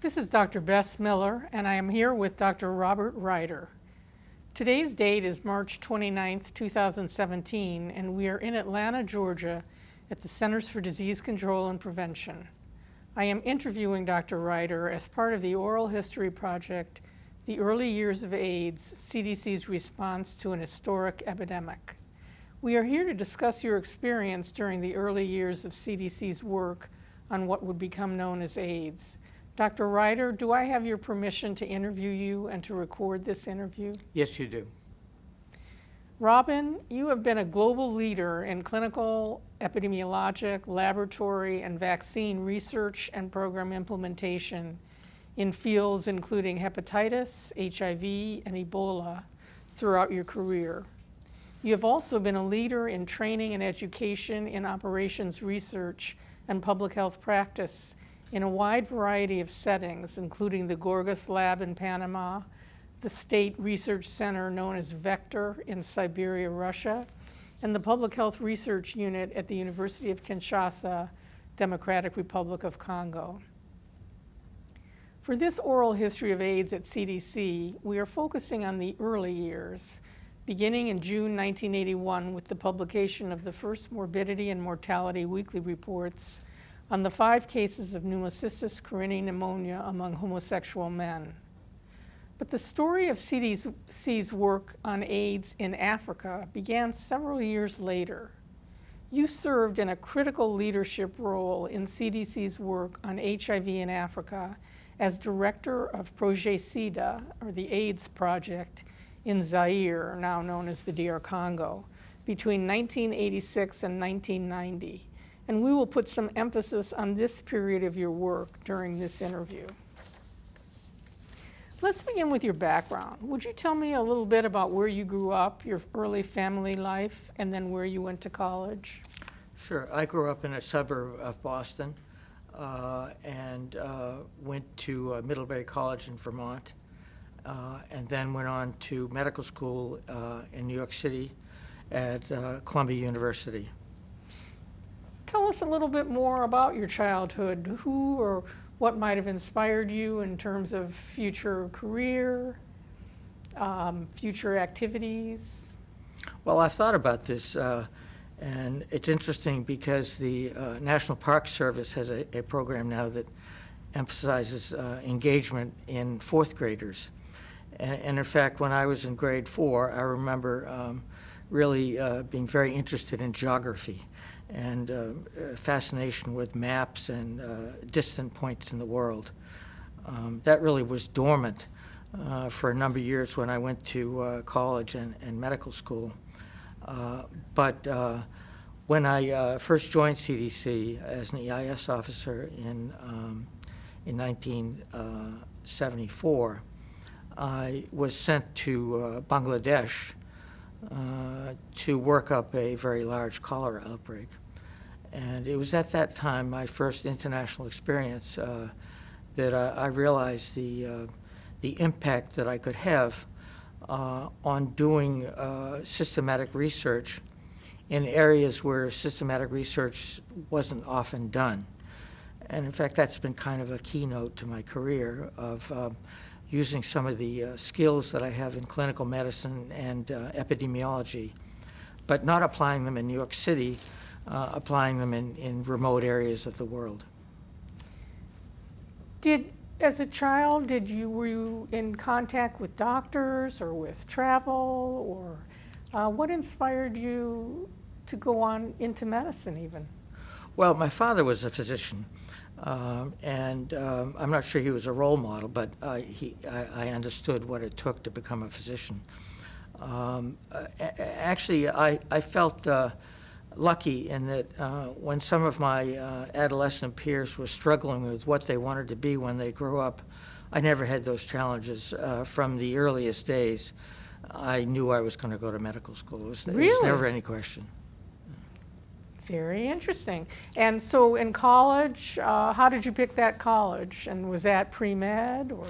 This is Dr. Bess Miller, and I am here with Dr. Robert Ryder. Today's date is March 29th, 2017, and we are in Atlanta, Georgia, at the Centers for Disease Control and Prevention. I am interviewing Dr. Ryder as part of the Oral History Project, The Early Years of AIDS, CDC's Response to an Historic Epidemic. We are here to discuss your experience during the early years of CDC's work on what would become known as AIDS. Dr. Ryder, do I have your permission to interview you and to record this interview? Yes, you do. Robin, you have been a global leader in clinical, epidemiologic, laboratory, and vaccine research and program implementation in fields including hepatitis, HIV, and Ebola throughout your career. You have also been a leader in training and education in operations research and public health practice in a wide variety of settings, including the Gorgas Lab in Panama, the State Research Center known as Vector in Siberia, Russia, and the Public Health Research Unit at the University of Kinshasa, Democratic Republic of Congo. For this oral history of AIDS at CDC, we are focusing on the early years, beginning in June 1981 with the publication of the first morbidity and mortality weekly reports on the 5 cases of pneumocystis carinii pneumonia among homosexual men. But the story of CDC's work on AIDS in Africa began several years later. You served in a critical leadership role in CDC's work on HIV in Africa as director of Reseda, or the AIDS Project, in Zaire, now known as the DR Congo, between 1986 and 1990. And we will put some emphasis on this period of your work during this interview. Let's begin with your background. Would you tell me a little bit about where you grew up, your early family life, and then where you went to college? Sure. I grew up in a suburb of Boston and went to Middlebury College in Vermont, and then went on to medical school in New York City at Columbia University. Tell us a little bit more about your childhood. Who or what might have inspired you in terms of future career, future activities? Well, I've thought about this, and it's interesting because the National Park Service has a program now that emphasizes engagement in 4th graders. And in fact, when I was in grade 4, I remember really being very interested in geography and fascination with maps and distant points in the world. That really was dormant for a number of years when I went to college and medical school. But when I first joined CDC as an EIS officer in 1974, I was sent to Bangladesh to work up a very large cholera outbreak. And it was at that time, my first international experience, that I realized the impact that I could have on doing systematic research in areas where systematic research wasn't often done. And in fact, that's been kind of a keynote to my career of using some of the skills that I have in clinical medicine and epidemiology, but not applying them in New York City, applying them in remote areas of the world. As a child, were you in contact with doctors or with travel, or what inspired you to go on into medicine even? Well, my father was a physician. And I'm not sure he was a role model, but I understood what it took to become a physician. Actually, I felt lucky in that when some of my adolescent peers were struggling with what they wanted to be when they grew up, I never had those challenges from the earliest days. I knew I was going to go to medical school. It was never any question. Very interesting. And so in college, how did you pick that college? And was that pre-med or?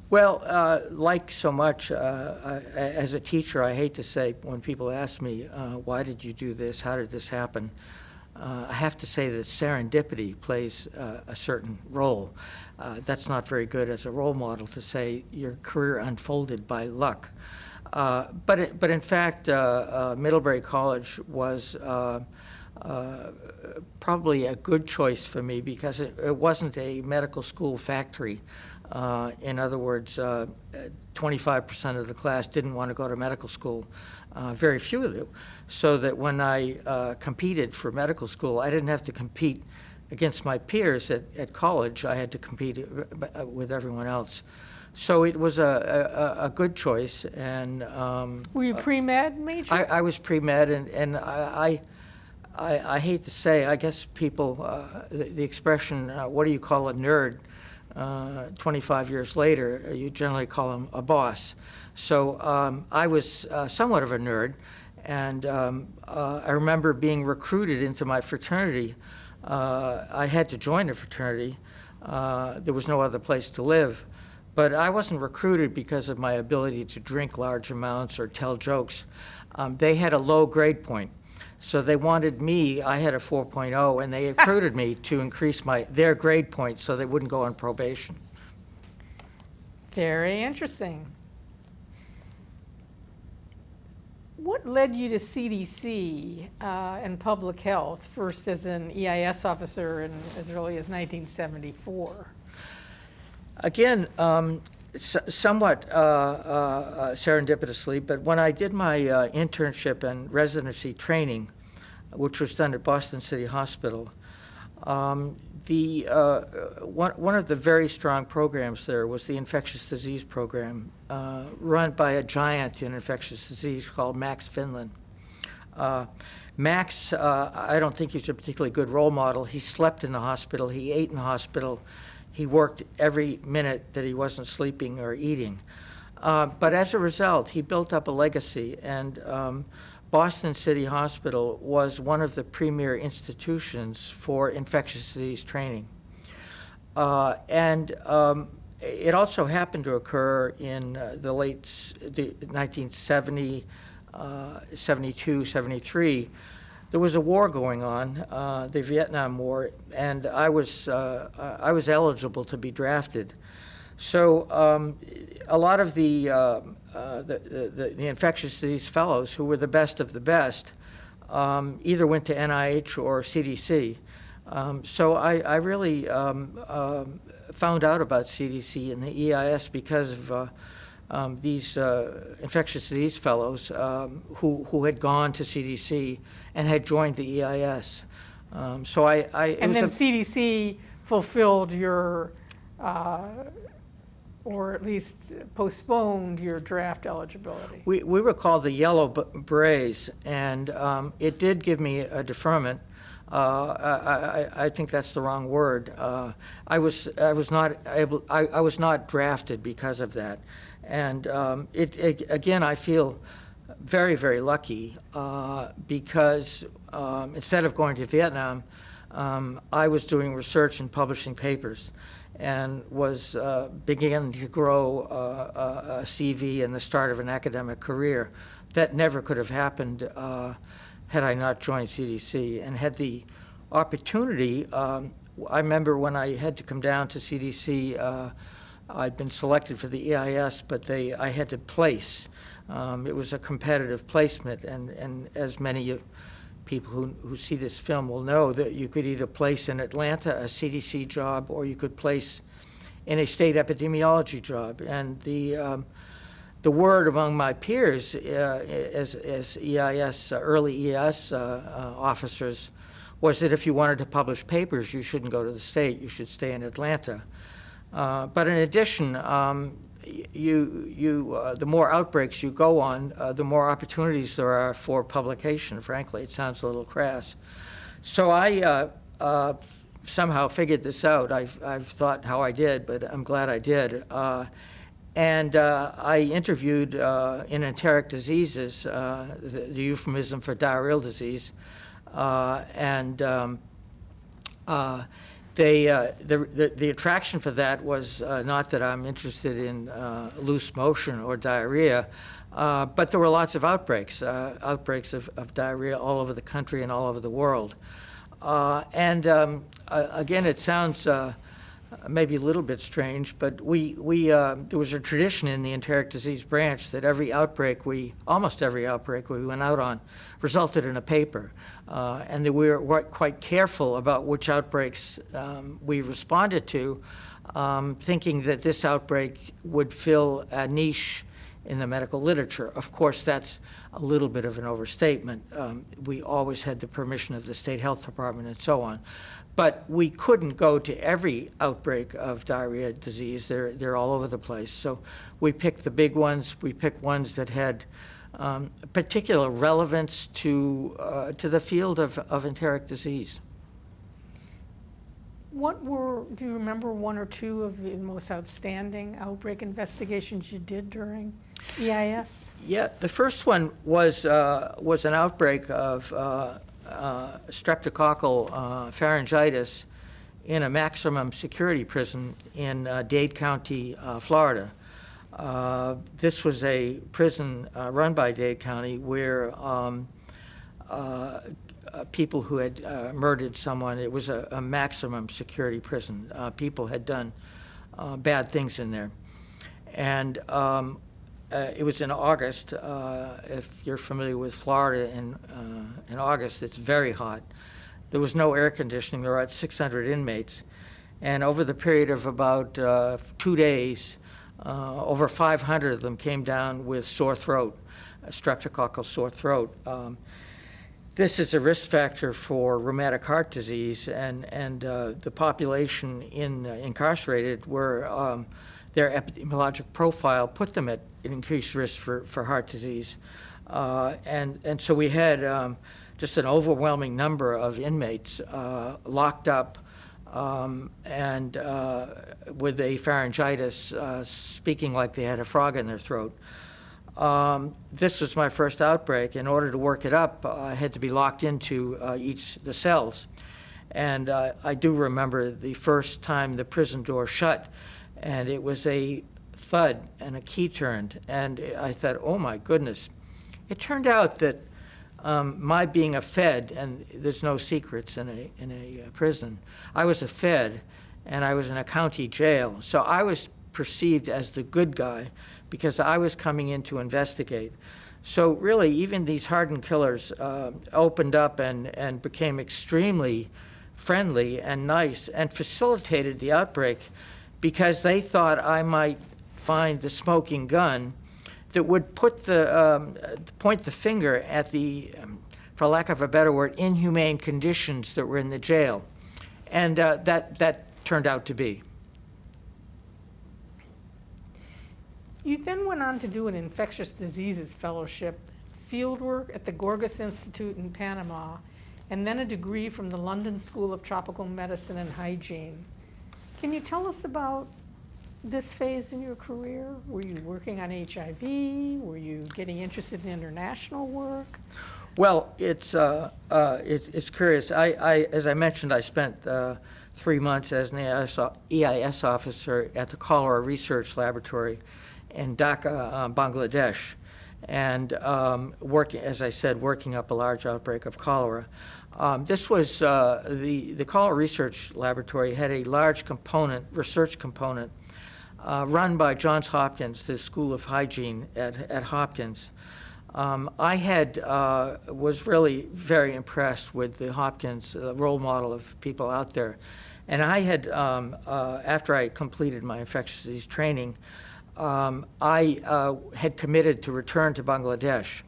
Well, like so much, as a teacher, I hate to say when people ask me, why did you do this, how did this happen? I have to say that serendipity plays a certain role. That's not very good as a role model to say your career unfolded by luck. But in fact, Middlebury College was probably a good choice for me because it wasn't a medical school factory. In other words, 25% of the class didn't want to go to medical school. Very few of them. So that when I competed for medical school, I didn't have to compete against my peers at college. I had to compete with everyone else. So it was a good choice. And were you pre-med major? I was pre-med, and I hate to say, I guess people, the expression, what do you call a nerd? 25 years later, you generally call them a boss. So I was somewhat of a nerd, and I remember being recruited into my fraternity. I had to join a fraternity. There was no other place to live. But I wasn't recruited because of my ability to drink large amounts or tell jokes. They had a low grade point. So they wanted me, I had a 4.0, and they recruited me to increase their grade point so they wouldn't go on probation. Very interesting. What led you to CDC and public health, first as an EIS officer in as early as 1974? Again, somewhat serendipitously, but when I did my internship and residency training, which was done at Boston City Hospital, one of the very strong programs there was the infectious disease program, run by a giant in infectious disease called Max Finland. Max, I don't think he's a particularly good role model. He slept in the hospital, he ate in the hospital, he worked every minute that he wasn't sleeping or eating. But as a result, he built up a legacy, and Boston City Hospital was one of the premier institutions for infectious disease training. It also happened to occur in the 1970, 72, 73. There was a war going on, the Vietnam War, and I was eligible to be drafted. So a lot of the infectious disease fellows who were the best of the best either went to NIH or CDC. So I really found out about CDC and the EIS because of these infectious disease fellows who had gone to CDC and had joined the EIS. And then CDC fulfilled your, or at least postponed your draft eligibility. We were called the Yellow Berets, and it did give me a deferment. I think that's the wrong word. I was not drafted because of that. And again, I feel very, very lucky because instead of going to Vietnam, I was doing research and publishing papers and was beginning to grow a CV and the start of an academic career. That never could have happened had I not joined CDC and had the opportunity. I remember when I had to come down to CDC, I'd been selected for the EIS, but I had to place. It was a competitive placement, and as many people who see this film will know, that you could either place in Atlanta a CDC job or you could place in a state epidemiology job. And the word among my peers as EIS, early EIS officers, was that if you wanted to publish papers, you shouldn't go to the state, you should stay in Atlanta. But in addition, the more outbreaks you go on, the more opportunities there are for publication, frankly. It sounds a little crass. So I somehow figured this out. I've thought how I did, but I'm glad I did. And I interviewed in enteric diseases, the euphemism for diarrheal disease, the attraction for that was not that I'm interested in loose motion or diarrhea, but there were lots of outbreaks of diarrhea all over the country and all over the world. Again, it sounds maybe a little bit strange, but there was a tradition in the enteric disease branch that almost every outbreak we went out on resulted in a paper. And that we were quite careful about which outbreaks we responded to, thinking that this outbreak would fill a niche in the medical literature. Of course, that's a little bit of an overstatement. We always had the permission of the state health department and so on. But we couldn't go to every outbreak of diarrhea disease. They're all over the place. So we picked the big ones. We picked ones that had particular relevance to the field of enteric disease. Do you remember one or two of the most outstanding outbreak investigations you did during EIS? Yeah, the first one was an outbreak of streptococcal pharyngitis in a maximum security prison in Dade County, Florida. This was a prison run by Dade County where people who had murdered someone, it was a maximum security prison. People had done bad things in there. And it was in August. If you're familiar with Florida, in August, it's very hot. There was no air conditioning. There were about 600 inmates. And over the period of about 2 days, over 500 of them came down with sore throat, a streptococcal sore throat. This is a risk factor for rheumatic heart disease, and the population incarcerated were their epidemiologic profile put them at an increased risk for heart disease. And so we had just an overwhelming number of inmates locked up and with a pharyngitis, speaking like they had a frog in their throat. This was my first outbreak. In order to work it up, I had to be locked into the cells. And I do remember the first time the prison door shut, and it was a thud and a key turned. And I thought, oh my goodness. It turned out that my being a Fed, and there's no secrets in a prison, I was a Fed, and I was in a county jail. So I was perceived as the good guy because I was coming in to investigate. So really, even these hardened killers opened up and became extremely friendly and nice and facilitated the outbreak because they thought I might find the smoking gun that would point the finger at the, for lack of a better word, inhumane conditions that were in the jail. And that turned out to be. You then went on to do an infectious diseases fellowship, fieldwork at the Gorgas Institute in Panama, and then a degree from the London School of Tropical Medicine and Hygiene. Can you tell us about this phase in your career? Were you working on HIV? Were you getting interested in international work? Well, it's curious. As I mentioned, I spent 3 months as an EIS officer at the Cholera Research Laboratory in Dhaka, Bangladesh, and working up a large outbreak of cholera. This was the Cholera Research Laboratory had a large research component, run by Johns Hopkins, the School of Hygiene at Hopkins. I was really very impressed with the Hopkins role model of people out there. And I had, after I completed my infectious disease training, I had committed to return to Bangladesh.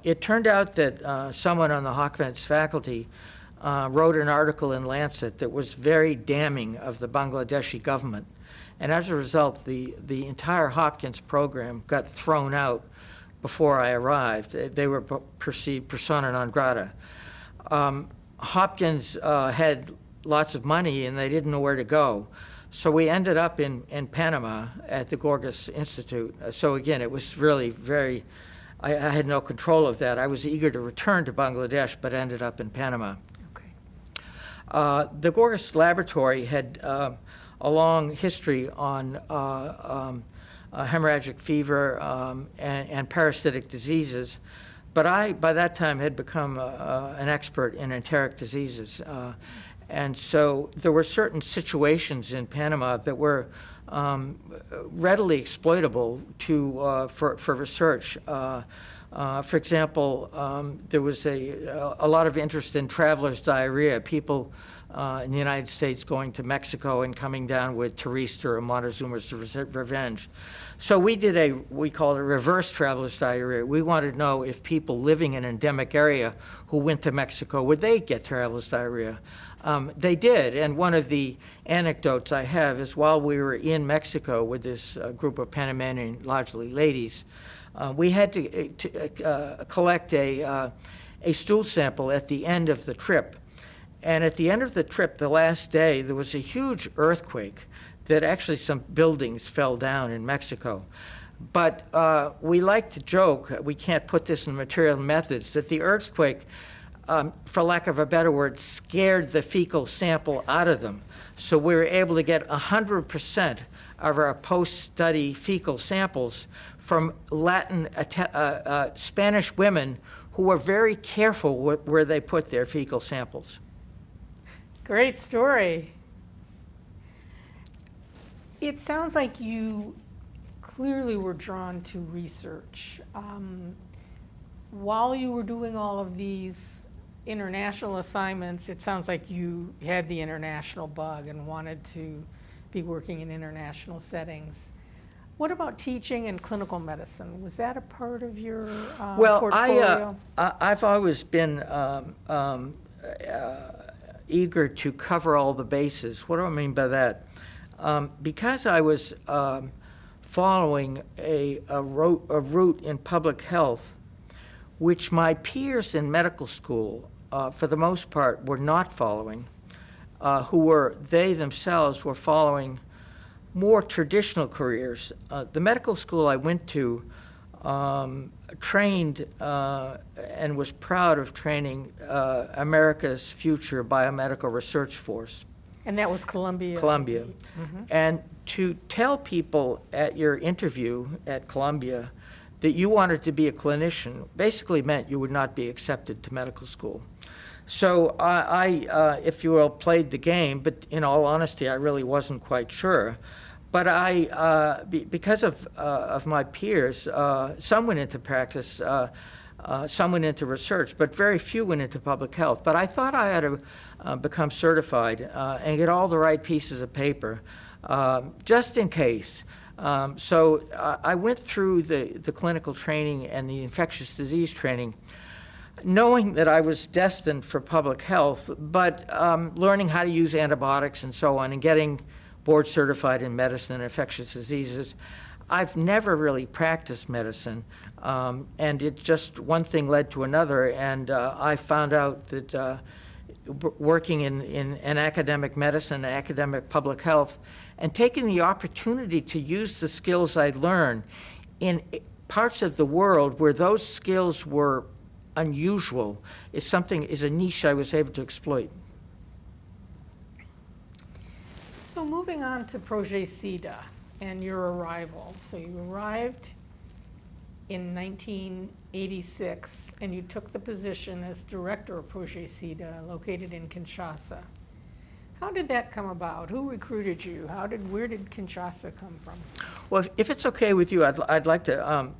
It turned out that someone on the Hopkins faculty wrote an article in Lancet that was very damning of the Bangladeshi government. And as a result, the entire Hopkins program got thrown out before I arrived. They were perceived persona non grata. Hopkins had lots of money, and they didn't know where to go. So we ended up in Panama at the Gorgas Institute. So again, it was really very, I had no control of that. I was eager to return to Bangladesh, but ended up in Panama. Okay. The Gorgas Laboratory had a long history on hemorrhagic fever and parasitic diseases, But I, by that time, had become an expert in enteric diseases. And so there were certain situations in Panama that were readily exploitable for research. For example, there was a lot of interest in traveler's diarrhea, people in the United States going to Mexico and coming down with Teresa or Montezuma's Revenge. So we called it reverse traveler's diarrhea. We wanted to know if people living in an endemic area who went to Mexico, would they get traveler's diarrhea? They did, and one of the anecdotes I have is while we were in Mexico with this group of Panamanian, largely ladies, we had to collect a stool sample at the end of the trip. And at the end of the trip, the last day, there was a huge earthquake that actually some buildings fell down in Mexico. But we like to joke, we can't put this in material methods, that the earthquake, for lack of a better word, scared the fecal sample out of them. So we were able to get 100% of our post-study fecal samples from Spanish women who were very careful where they put their fecal samples. Great story. It sounds like you clearly were drawn to research. While you were doing all of these international assignments, it sounds like you had the international bug and wanted to be working in international settings. What about teaching and clinical medicine? Was that a part of your portfolio? I've always been eager to cover all the bases. What do I mean by that? Because I was following a route in public health, which my peers in medical school, for the most part, were not following, they themselves were following more traditional careers. The medical school I went to trained and was proud of training America's future biomedical research force. And that was Columbia. Columbia. Mm-hmm. And to tell people at your interview at Columbia that you wanted to be a clinician basically meant you would not be accepted to medical school. So I if you will, played the game, but in all honesty, I really wasn't quite sure. But because of my peers, some went into practice, some went into research, but very few went into public health. But I thought I had to become certified and get all the right pieces of paper, just in case. So I went through the clinical training and the infectious disease training, knowing that I was destined for public health, but learning how to use antibiotics and so on, and getting board certified in medicine and infectious diseases. I've never really practiced medicine, and it just one thing led to another, and I found out that working in academic medicine, academic public health, and taking the opportunity to use the skills I'd learned in parts of the world where those skills were unusual is a niche I was able to exploit. So moving on to Reseda and your arrival. So you arrived in 1986 and you took the position as director of Reseda, located in Kinshasa. How did that come about? Who recruited you? Where did Kinshasa come from? Well, if it's okay with you, I'd like to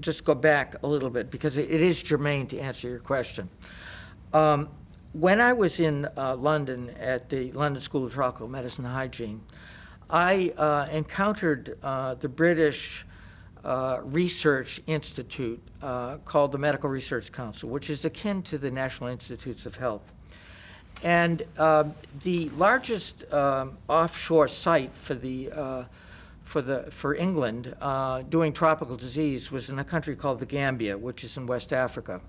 just go back a little bit because it is germane to answer your question. When I was in London at the London School of Tropical Medicine and Hygiene, I encountered the British research institute called the Medical Research Council, which is akin to the National Institutes of Health. And the largest offshore site for England doing tropical disease was in a country called the Gambia, which is in West Africa.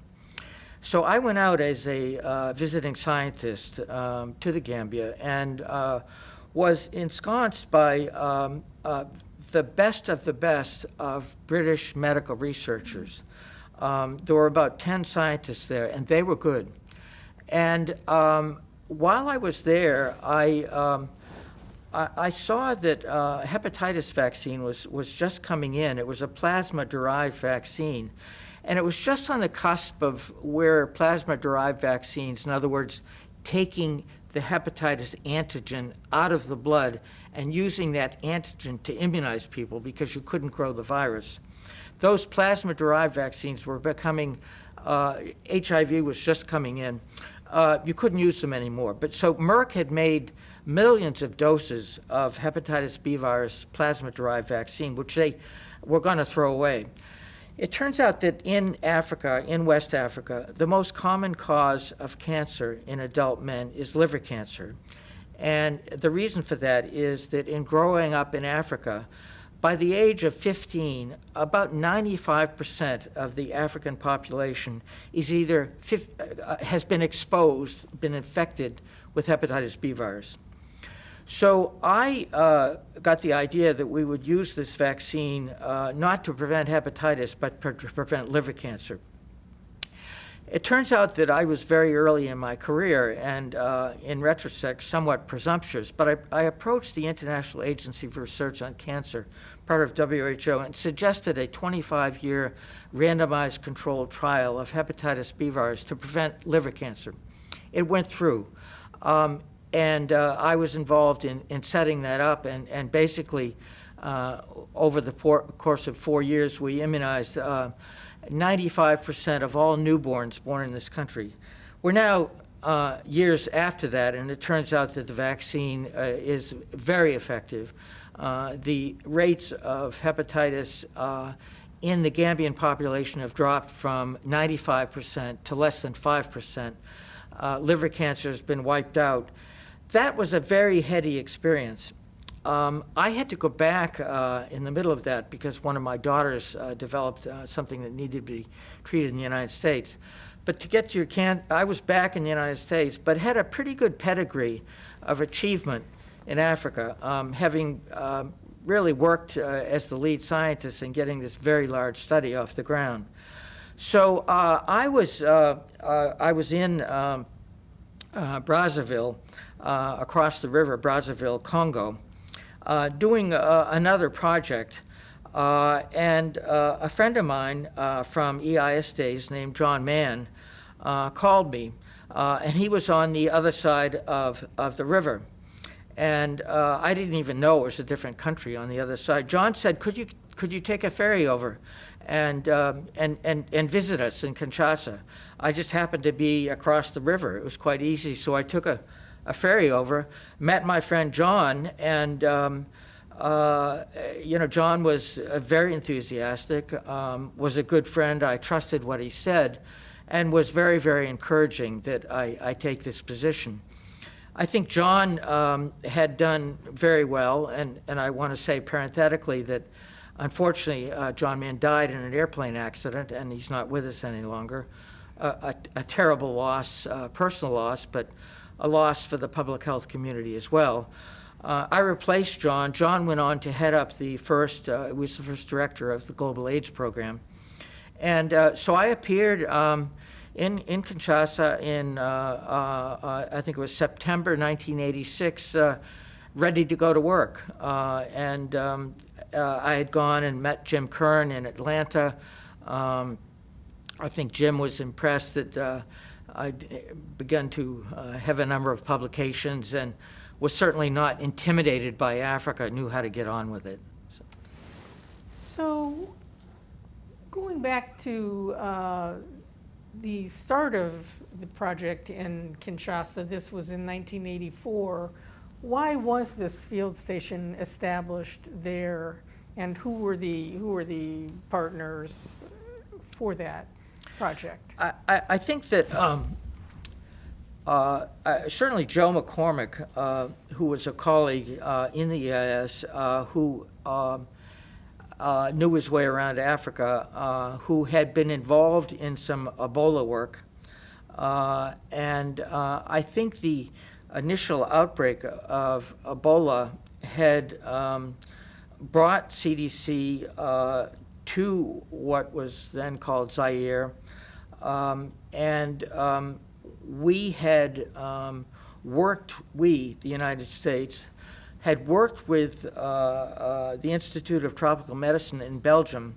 So I went out as a visiting scientist to the Gambia and was ensconced by the best of British medical researchers. There were about 10 scientists there, and they were good. And while I was there, I saw that hepatitis vaccine was just coming in. It was a plasma-derived vaccine. And it was just on the cusp of where plasma-derived vaccines, in other words, taking the hepatitis antigen out of the blood and using that antigen to immunize people because you couldn't grow the virus. Those plasma-derived vaccines were becoming, HIV was just coming in. You couldn't use them anymore. But so Merck had made millions of doses of hepatitis B virus plasma-derived vaccine, which they were going to throw away. It turns out that in Africa, in West Africa, the most common cause of cancer in adult men is liver cancer. And the reason for that is that in growing up in Africa, by the age of 15, about 95% of the African population is either has been exposed, been infected with hepatitis B virus. So I got the idea that we would use this vaccine not to prevent hepatitis, but to prevent liver cancer. It turns out that I was very early in my career and, in retrospect, somewhat presumptuous, but I approached the International Agency for Research on Cancer, part of WHO, and suggested a 25-year randomized controlled trial of hepatitis B virus to prevent liver cancer. It went through. And I was involved in setting that up, and basically, over the course of 4 years, we immunized 95% of all newborns born in this country. We're now years after that, and it turns out that the vaccine is very effective. The rates of hepatitis in the Gambian population have dropped from 95% to less than 5%. Liver cancer has been wiped out. That was a very heady experience. I had to go back in the middle of that because one of my daughters developed something that needed to be treated in the United States. But to get to your I was back in the United States, but had a pretty good pedigree of achievement in Africa, having really worked as the lead scientist in getting this very large study off the ground. So I was in Brazzaville, across the river, Brazzaville, Congo, doing another project. And a friend of mine from EIS days named John Mann called me, and he was on the other side of the river. And I didn't even know it was a different country on the other side. John said, could you take a ferry over and visit us in Kinshasa? I just happened to be across the river. It was quite easy, so I took a ferry over, met my friend John, and John was very enthusiastic, was a good friend. I trusted what he said, and was very, very encouraging that I take this position. I think John had done very well, and I want to say parenthetically that unfortunately John Mann died in an airplane accident, and he's not with us any longer. A terrible loss, personal loss, but a loss for the public health community as well. I replaced John. John went on to head up was the first director of the Global AIDS Program. And so I appeared in Kinshasa in, I think it was September 1986, ready to go to work. I had gone and met Jim Kern in Atlanta. I think Jim was impressed that I'd begun to have a number of publications and was certainly not intimidated by Africa, knew how to get on with it. So going back to the start of the project in Kinshasa, this was in 1984. Why was this field station established there, and who were the partners for that project? I think that certainly Joe McCormick, who was a colleague in the EIS, who knew his way around Africa, who had been involved in some Ebola work. And I think the initial outbreak of Ebola had brought CDC to what was then called Zaire. We had the United States, had worked with the Institute of Tropical Medicine in Belgium,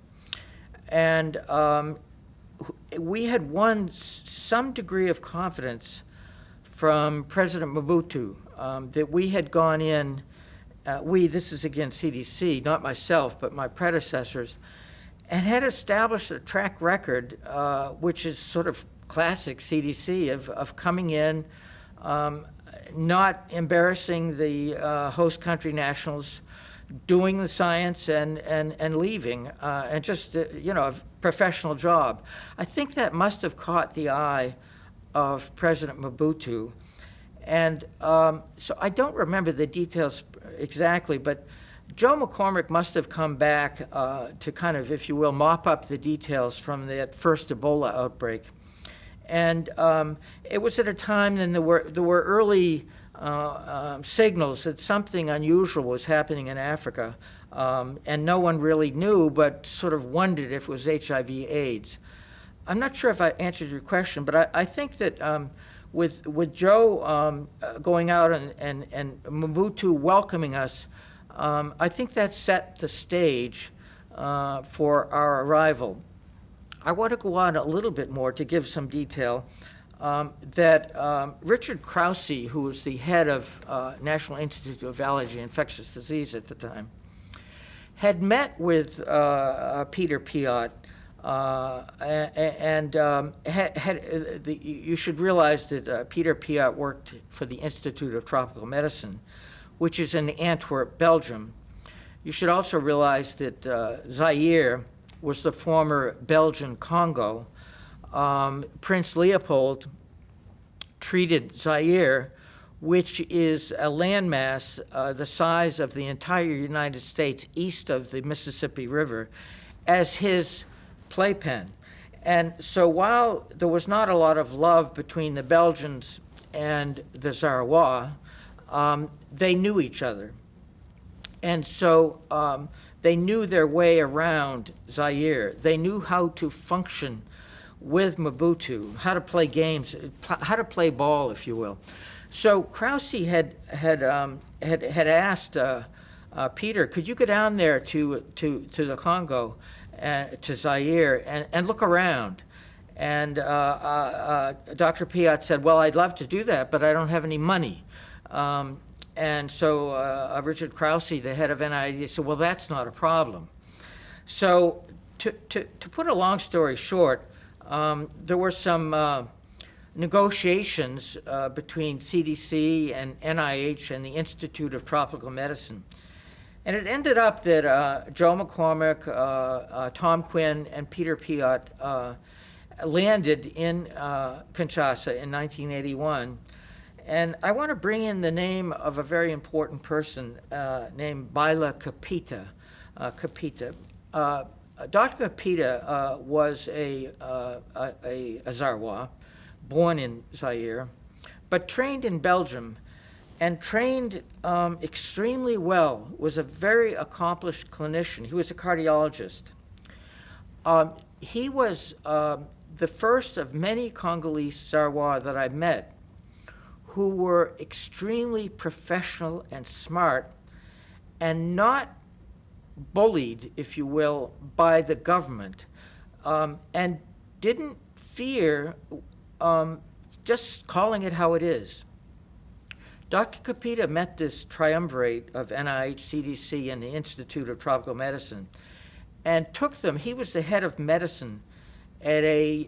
and we had won some degree of confidence from President Mobutu, that we had gone in, this is again CDC, not myself, but my predecessors, and had established a track record, which is sort of classic CDC, of coming in, not embarrassing the host country nationals, doing the science and leaving, and just, a professional job. I think that must have caught the eye of President Mobutu. And so I don't remember the details exactly, but Joe McCormick must have come back to kind of, if you will, mop up the details from that first Ebola outbreak. And it was at a time when there were early signals that something unusual was happening in Africa, and no one really knew, but sort of wondered if it was HIV/AIDS. I'm not sure if I answered your question, but I think that with Joe going out and Mobutu welcoming us, I think that set the stage for our arrival. I want to go on a little bit more to give some detail. That Richard Krause, who was the head of National Institute of Allergy and Infectious Disease at the time, had met with Peter Piot, you should realize that Peter Piot worked for the Institute of Tropical Medicine, which is in Antwerp, Belgium. You should also realize that Zaire was the former Belgian Congo. Prince Leopold treated Zaire, which is a landmass the size of the entire United States east of the Mississippi River, as his playpen. And so while there was not a lot of love between the Belgians and the Zarois, they knew each other. And so they knew their way around Zaire. They knew how to function with Mobutu, how to play games, how to play ball, if you will. So Krause had asked Peter, could you go down there to the Congo, to Zaire, and look around? And Dr. Piot said, well, I'd love to do that, but I don't have any money. And so Richard Krause, the head of NIH, said, well, that's not a problem. So to put a long story short, there were some negotiations between CDC and NIH and the Institute of Tropical Medicine. And it ended up that Joe McCormick, Tom Quinn, and Peter Piot landed in Kinshasa in 1981. And I want to bring in the name of a very important person named Baila Kapita. Dr. Kapita was a Zarois, born in Zaire, but trained in Belgium, and trained extremely well, was a very accomplished clinician. He was a cardiologist. He was the first of many Congolese Zarois that I met who were extremely professional and smart and not bullied, if you will, by the government, and didn't fear just calling it how it is. Dr. Kapita met this triumvirate of NIH, CDC, and the Institute of Tropical Medicine, and took them. He was the head of medicine at a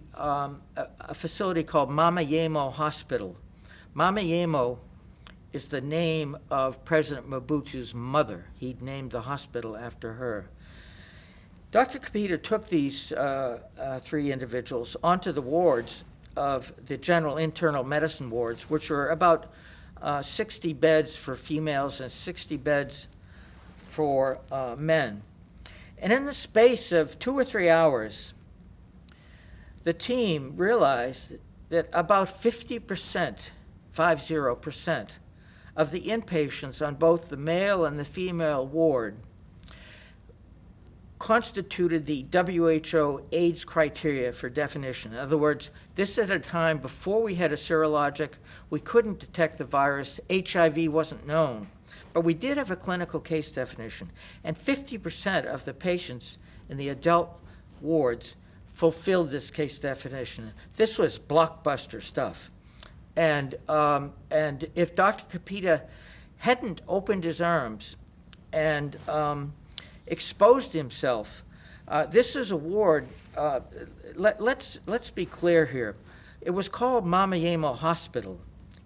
facility called Mama Yemo Hospital. Mama Yemo is the name of President Mobutu's mother. He'd named the hospital after her. Dr. Kapita took these three individuals onto the wards of the general internal medicine wards, which were about 60 beds for females and 60 beds for men. And in the space of 2 or 3 hours, the team realized that about 50%, 50%, of the inpatients on both the male and the female ward constituted the WHO AIDS criteria for definition. In other words, this at a time before we had a serologic, we couldn't detect the virus, HIV wasn't known, but we did have a clinical case definition. And 50% of the patients in the adult wards fulfilled this case definition. This was blockbuster stuff. And if Dr. Capita hadn't opened his arms and exposed himself, this is a ward, let's be clear here. It was called Mama Yemo Hospital.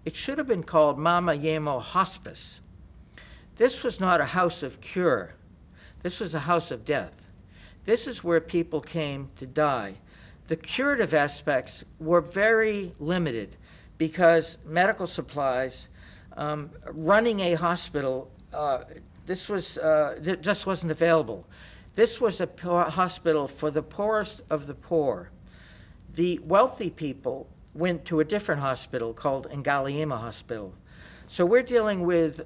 It should have been called Mama Yemo Hospice. This was not a house of cure. This was a house of death. This is where people came to die. The curative aspects were very limited because medical supplies, running a hospital, it just wasn't available. This was a hospital for the poorest of the poor. The wealthy people went to a different hospital called Ngaliema Hospital. So we're dealing with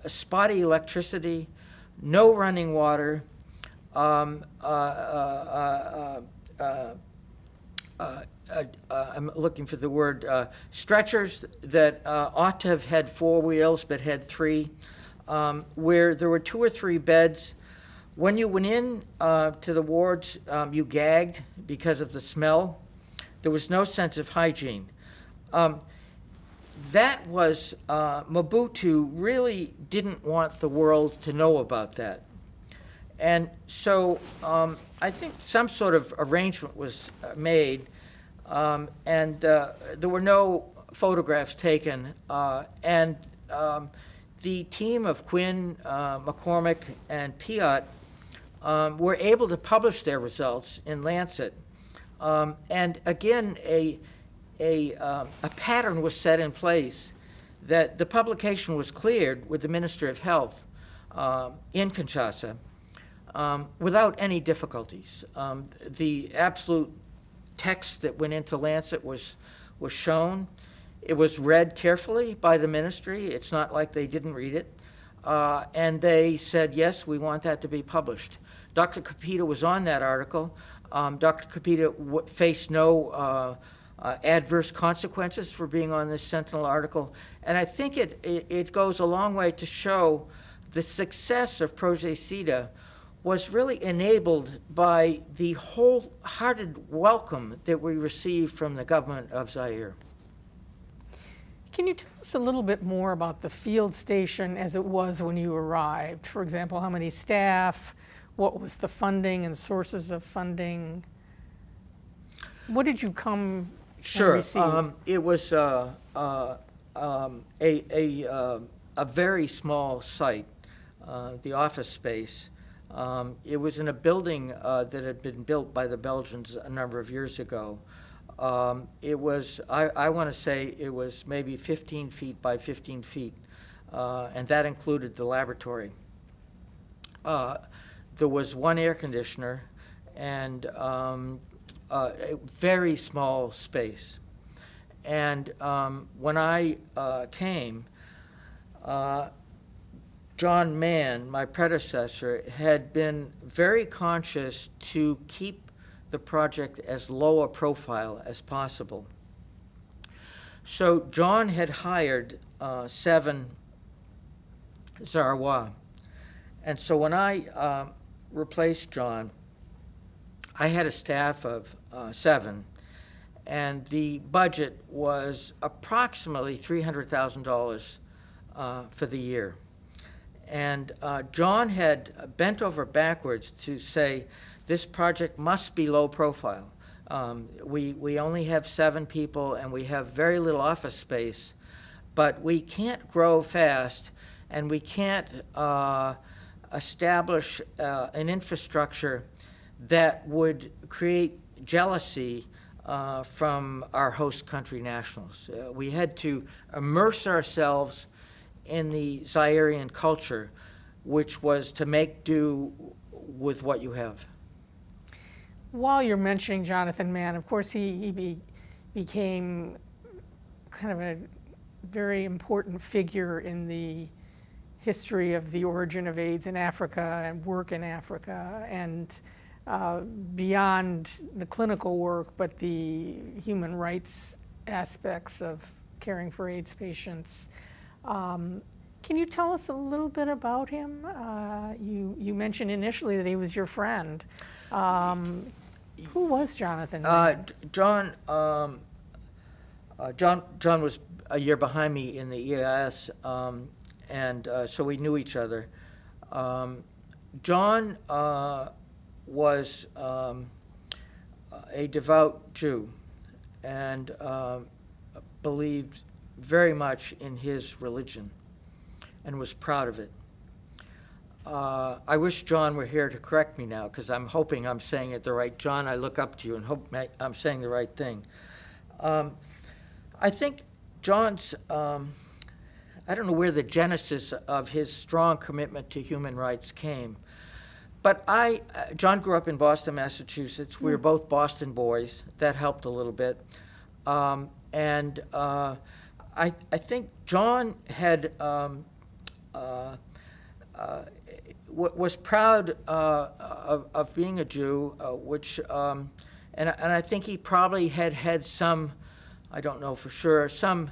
spotty electricity, no running water, I'm looking for the word, stretchers that ought to have had 4 wheels but had 3, where there were 2 or 3 beds. When you went in to the wards, you gagged because of the smell. There was no sense of hygiene. That was, Mobutu really didn't want the world to know about that. And so I think some sort of arrangement was made, and there were no photographs taken. And the team of Quinn, McCormick, and Piot were able to publish their results in Lancet. And again, a pattern was set in place that the publication was cleared with the Minister of Health in Kinshasa without any difficulties. The absolute text that went into Lancet was shown. It was read carefully by the ministry. It's not like they didn't read it. And they said, yes, we want that to be published. Dr. Capita was on that article. Dr. Capita faced no adverse consequences for being on this Sentinel article. And I think it goes a long way to show the success of Reseda was really enabled by the wholehearted welcome that we received from the government of Zaire. Can you tell us a little bit more about the field station as it was when you arrived? For example, how many staff, what was the funding and sources of funding? What did you come and receive? It was a very small site, the office space. It was in a building that had been built by the Belgians a number of years ago. It was, I want to say it was maybe 15 feet by 15 feet, and that included the laboratory. There was 1 air conditioner and a very small space. And when I came, John Mann, my predecessor, had been very conscious to keep the project as low a profile as possible. So John had hired 7 Zarois. And so when I replaced John, I had a staff of 7, and the budget was approximately $300,000 for the year. And John had bent over backwards to say, this project must be low profile. We only have 7 people and we have very little office space, but we can't grow fast and we can't establish an infrastructure that would create jealousy from our host country nationals. We had to immerse ourselves in the Zairean culture, which was to make do with what you have. While you're mentioning Jonathan Mann, of course, he became kind of a very important figure in the history of the origin of AIDS in Africa and work in Africa, and beyond the clinical work, but the human rights aspects of caring for AIDS patients. Can you tell us a little bit about him? You mentioned initially that he was your friend. Who was Jonathan Uh, Mann? D- John, John was a year behind me in the EIS, and so we knew each other. John was a devout Jew and believed very much in his religion and was proud of it. I wish John were here to correct me now, because I'm hoping I'm saying it the right. John, I look up to you and hope I'm saying the right thing. I think John's, I don't know where the genesis of his strong commitment to human rights came, but John grew up in Boston, Massachusetts. We were both Boston boys. That helped a little bit. And I think John had was proud of being a Jew, and I think he probably had some, I don't know for sure, some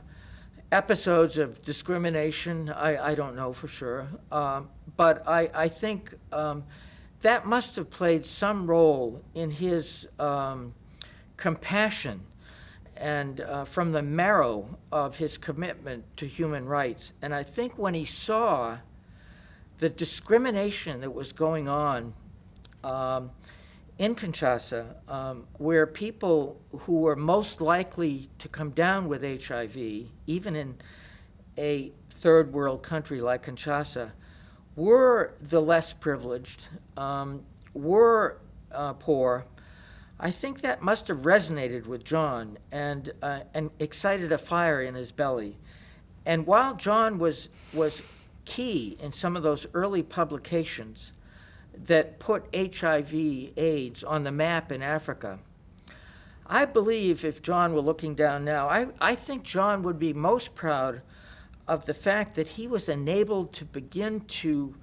episodes of discrimination. I don't know for sure, but I think that must have played some role in his compassion and from the marrow of his commitment to human rights. And I think when he saw the discrimination that was going on in Kinshasa, where people who were most likely to come down with HIV, even in a third world country like Kinshasa, were the less privileged, were poor. I think that must have resonated with John and excited a fire in his belly. And while John was key in some of those early publications that put HIV/AIDS on the map in Africa, I believe if John were looking down now, I think John would be most proud of the fact that he was enabled to begin to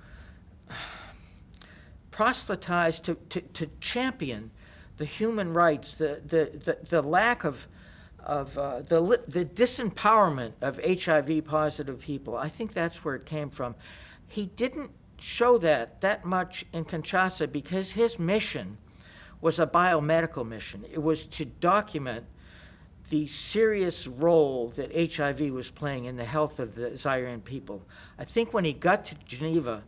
proselytize, to champion the human rights, the lack of the disempowerment of HIV-positive people. I think that's where it came from. He didn't show that much in Kinshasa because his mission was a biomedical mission. It was to document the serious role that HIV was playing in the health of the Zairean people. I think when he got to Geneva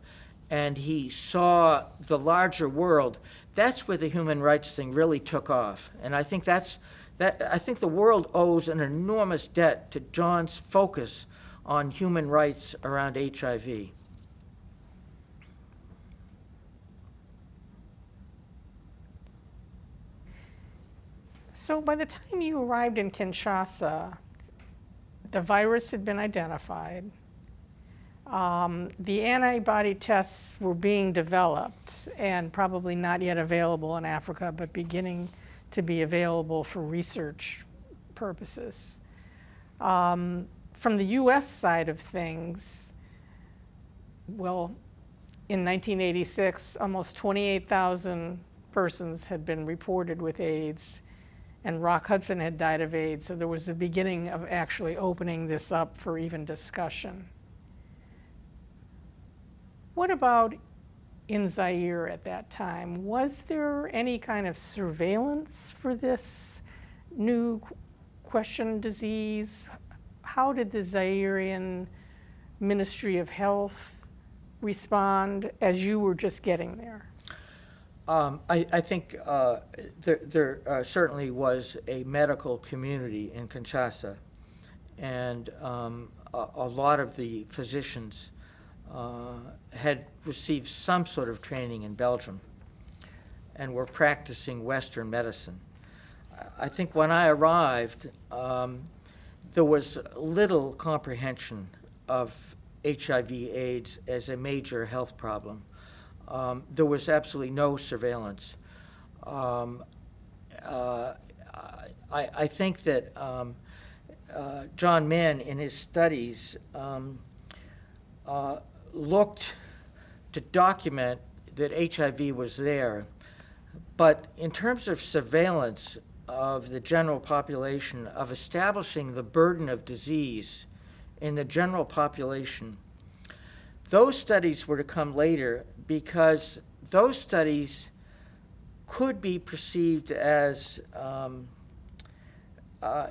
and he saw the larger world, that's where the human rights thing really took off. And I think I think the world owes an enormous debt to John's focus on human rights around HIV. So by the time you arrived in Kinshasa, the virus had been identified. The antibody tests were being developed and probably not yet available in Africa, but beginning to be available for research purposes. From the US side of things, well, in 1986, almost 28,000 persons had been reported with AIDS, and Rock Hudson had died of AIDS, so there was the beginning of actually opening this up for even discussion. What about in Zaire at that time? Was there any kind of surveillance for this new question disease? How did the Zairean Ministry of Health respond as you were just getting there? I think there certainly was a medical community in Kinshasa, and a lot of the physicians had received some sort of training in Belgium and were practicing Western medicine. I think when I arrived, there was little comprehension of HIV/AIDS as a major health problem. There was absolutely no surveillance. I think that John Mann, in his studies, looked to document that HIV was there, but in terms of surveillance of the general population, of establishing the burden of disease in the general population, those studies were to come later because those studies could be perceived as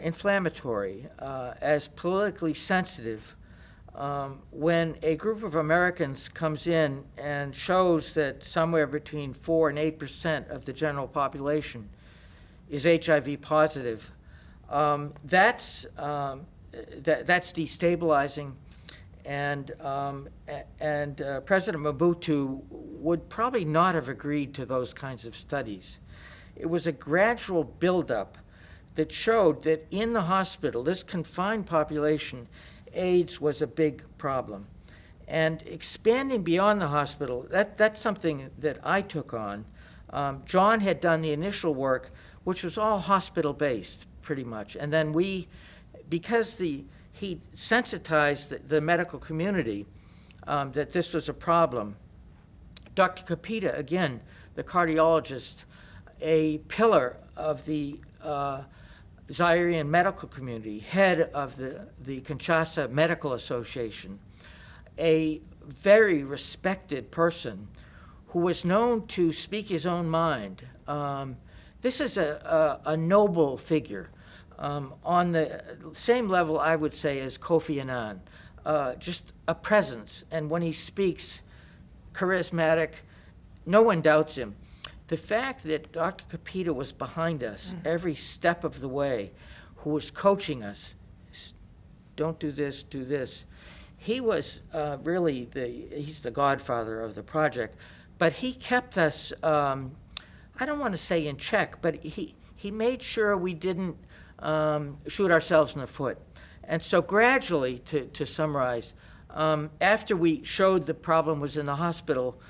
inflammatory, as politically sensitive, when a group of Americans comes in and shows that somewhere between 4 and 8% of the general population is HIV positive, that's destabilizing, and President Mobutu would probably not have agreed to those kinds of studies. It was a gradual buildup that showed that in the hospital, this confined population, AIDS was a big problem. And expanding beyond the hospital, that's something that I took on. John had done the initial work, which was all hospital-based, pretty much. And then because he sensitized the medical community that this was a problem, Dr. Kapita, again, the cardiologist, a pillar of the Zairean medical community, head of the Kinshasa Medical Association, a very respected person who was known to speak his own mind. This is a noble figure, on the same level, I would say, as Kofi Annan, just a presence. And when he speaks, charismatic, no one doubts him. The fact that Dr. Kapita was behind us every step of the way, who was coaching us, don't do this, do this. He was really he's the godfather of the project, but he kept us, I don't want to say in check, but he made sure we didn't shoot ourselves in the foot. And so gradually, to summarize, after we showed the problem was in the hospital,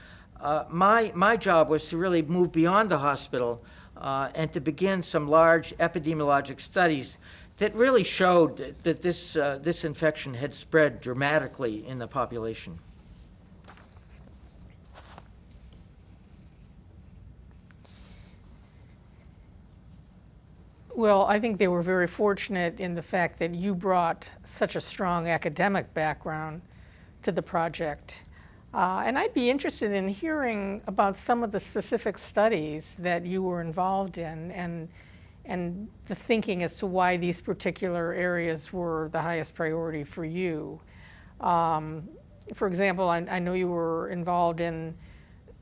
my job was to really move beyond the hospital and to begin some large epidemiologic studies that really showed that this infection had spread dramatically in the population. Well, I think they were very fortunate in the fact that you brought such a strong academic background to the project. And I'd be interested in hearing about some of the specific studies that you were involved in and the thinking as to why these particular areas were the highest priority for you. For example, I know you were involved in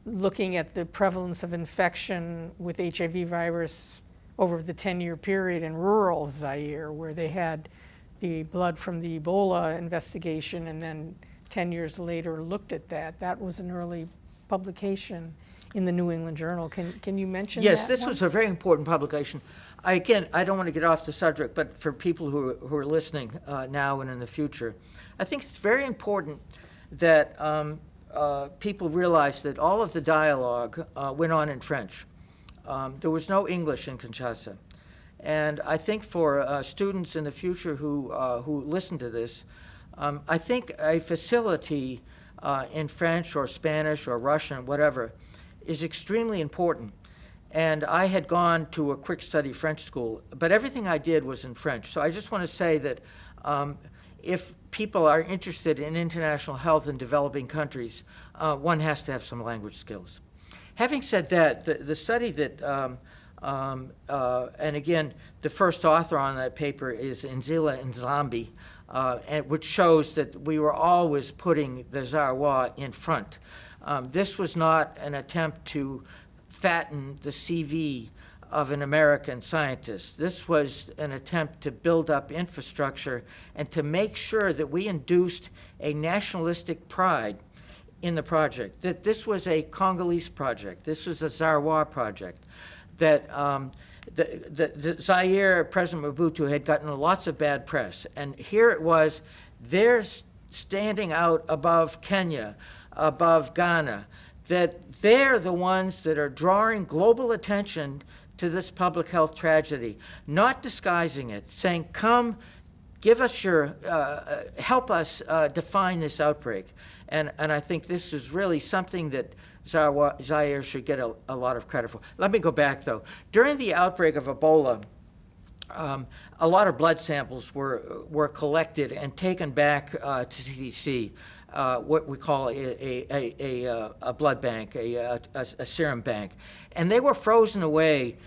looking at the prevalence of infection with HIV virus over the 10-year period in rural Zaire, where they had the blood from the Ebola investigation and then 10 years later looked at that. That was an early publication in the New England Journal. Can you mention that? Yes, this was a very important publication. I don't want to get off the subject, but for people who are listening now and in the future, I think it's very important that people realize that all of the dialogue went on in French. There was no English in Kinshasa. And I think for students in the future who listen to this, I think a facility in French or Spanish or Russian, whatever, is extremely important. And I had gone to a quick study French school, but everything I did was in French. So I just want to say that if people are interested in international health in developing countries, one has to have some language skills. Having said that, the study that, and again, the first author on that paper is Nzila Nzambi, which shows that we were always putting the Zairwa in front. This was not an attempt to fatten the CV of an American scientist. This was an attempt to build up infrastructure and to make sure that we induced a nationalistic pride in the project, that this was a Congolese project, this was a Zairwa project, that the Zaire, President Mobutu had gotten lots of bad press, and here it was, they're standing out above Kenya, above Ghana, that they're the ones that are drawing global attention to this public health tragedy, not disguising it, saying, come, give us your, help us define this outbreak. And I think this is really something that Zaire should get a lot of credit for. Let me go back, though. During the outbreak of Ebola, a lot of blood samples were collected and taken back to CDC. what we call a blood bank, a serum bank. And they were frozen away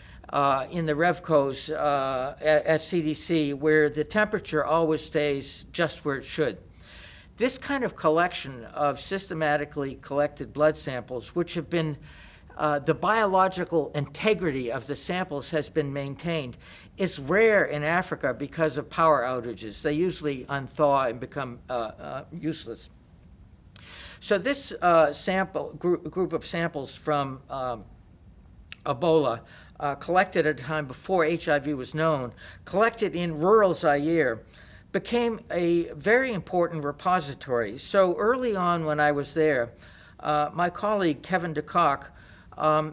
in the Revcos at CDC, where the temperature always stays just where it should. This kind of collection of systematically collected blood samples, which have been, the biological integrity of the samples has been maintained, is rare in Africa because of power outages. They usually unthaw and become useless. So this group of samples from Ebola, collected at a time before HIV was known, collected in rural Zaire, became a very important repository. So early on when I was there, my colleague Kevin DeCock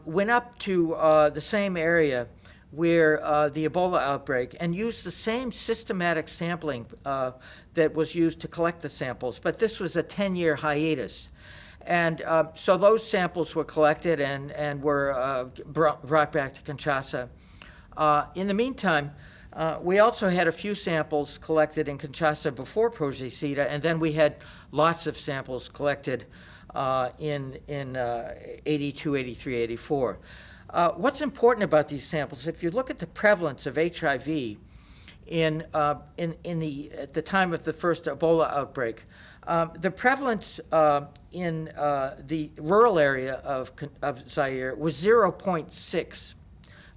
went up to the same area where the Ebola outbreak and used the same systematic sampling that was used to collect the samples, but this was a 10-year hiatus. And so those samples were collected and were brought back to Kinshasa. In the meantime, we also had a few samples collected in Kinshasa before Reseda, and then we had lots of samples collected in 82, 83, 84. What's important about these samples, if you look at the prevalence of HIV at the time of the first Ebola outbreak, the prevalence in the rural area of Zaire was 0.6,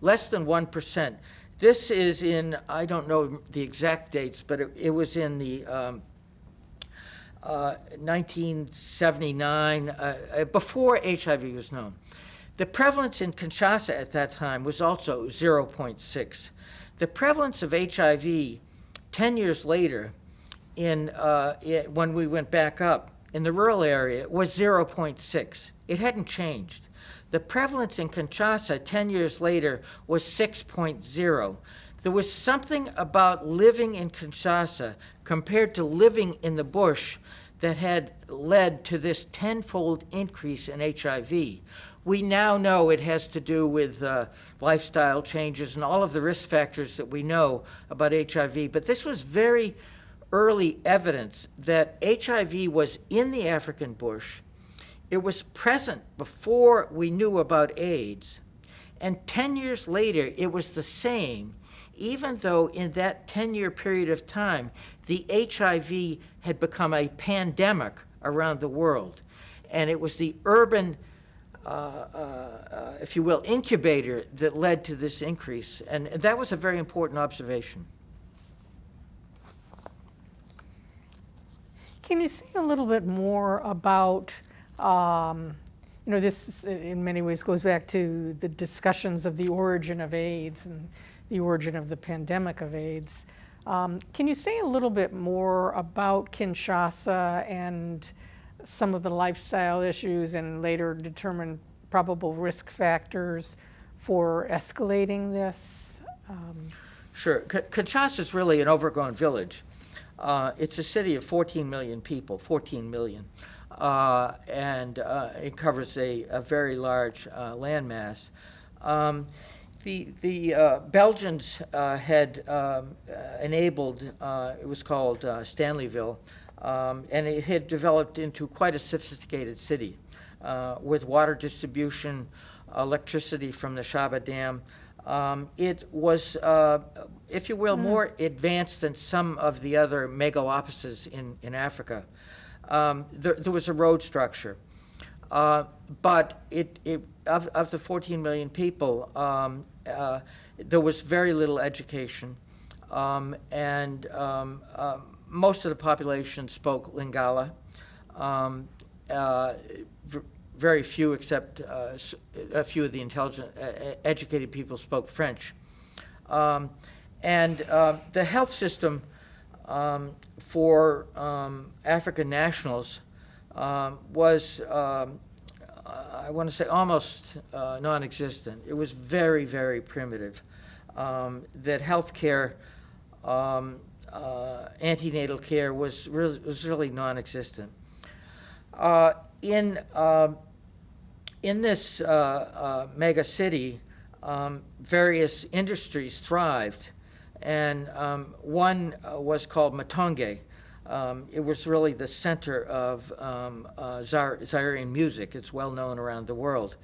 less than 1%. This is in, I don't know the exact dates, but it was in the 1979, before HIV was known. The prevalence in Kinshasa at that time was also 0.6. The prevalence of HIV 10 years later, when we went back up in the rural area, was 0.6. It hadn't changed. The prevalence in Kinshasa 10 years later was 6.0. There was something about living in Kinshasa compared to living in the bush that had led to this tenfold increase in HIV. We now know it has to do with lifestyle changes and all of the risk factors that we know about HIV, but this was very early evidence that HIV was in the African bush. It was present before we knew about AIDS, and 10 years later it was the same, even though in that 10-year period of time the HIV had become a pandemic around the world. And it was the urban, if you will, incubator that led to this increase, and that was a very important observation. Can you say a little bit more about, this in many ways goes back to the discussions of the origin of AIDS and the origin of the pandemic of AIDS. Can you say a little bit more about Kinshasa and some of the lifestyle issues and later determined probable risk factors for escalating this? Sure. Kinshasa is really an overgrown village. It's a city of 14 million people, 14 million, and it covers a very large landmass. The Belgians had enabled, it was called Stanleyville, and it had developed into quite a sophisticated city with water distribution, electricity from the Shaba Dam. It was, if you will, more advanced than some of the other megalopolises in Africa. There was a road structure, but of the 14 million people, there was very little education, and most of the population spoke Lingala. Very few, except a few of the intelligent, educated people spoke French. And the health system for African nationals was, I want to say, almost non-existent. It was very, very primitive. That health care, antenatal care was really non-existent. In this mega city, various industries thrived, and one was called Matonge. It was really the center of Zairean music. It's well known around the world.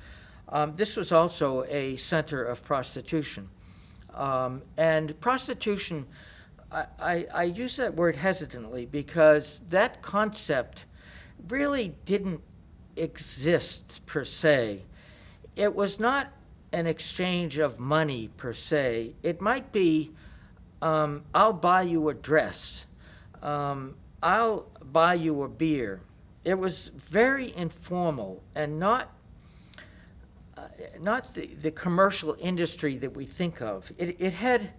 This was also a center of prostitution. And prostitution, I use that word hesitantly because that concept really didn't exist per se. It was not an exchange of money per se. It might be, I'll buy you a dress. I'll buy you a beer. It was very informal and not the commercial industry that we think of. It had,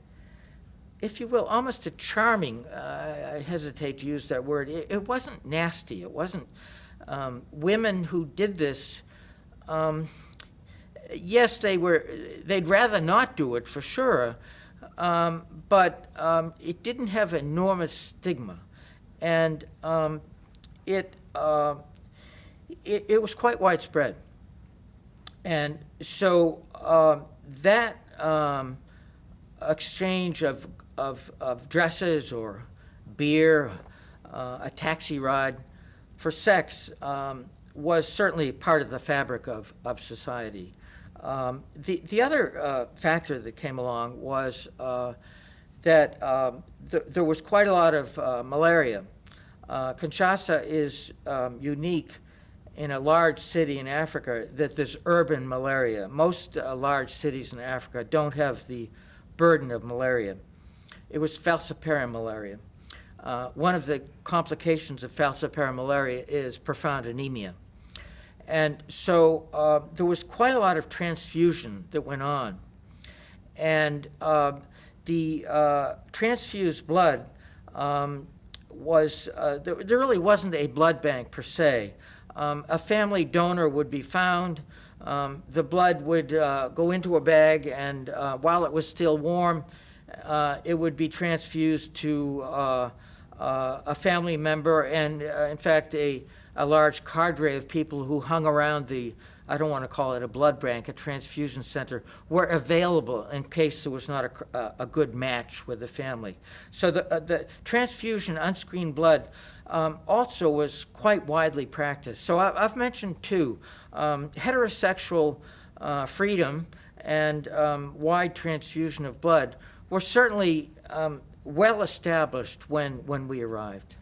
if you will, almost a charming, I hesitate to use that word. It wasn't nasty. It wasn't, women who did this, yes, they'd rather not do it for sure, but it didn't have enormous stigma. And it was quite widespread. And so that exchange of dresses or beer, a taxi ride for sex was certainly part of the fabric of society. The other factor that came along was that there was quite a lot of malaria. Kinshasa is unique in a large city in Africa that there's urban malaria. Most large cities in Africa don't have the burden of malaria. It was falciparum malaria. One of the complications of falciparum malaria is profound anemia. And so there was quite a lot of transfusion that went on. And the transfused blood was, there really wasn't a blood bank per se. A family donor would be found. The blood would go into a bag, and while it was still warm, it would be transfused to a family member, and in fact, a large cadre of people who hung around the, I don't want to call it a blood bank, a transfusion center, were available in case there was not a good match with the family. So the transfusion, unscreened blood, also was quite widely practiced. So I've mentioned two, heterosexual freedom and wide transfusion of blood were certainly well established when we arrived.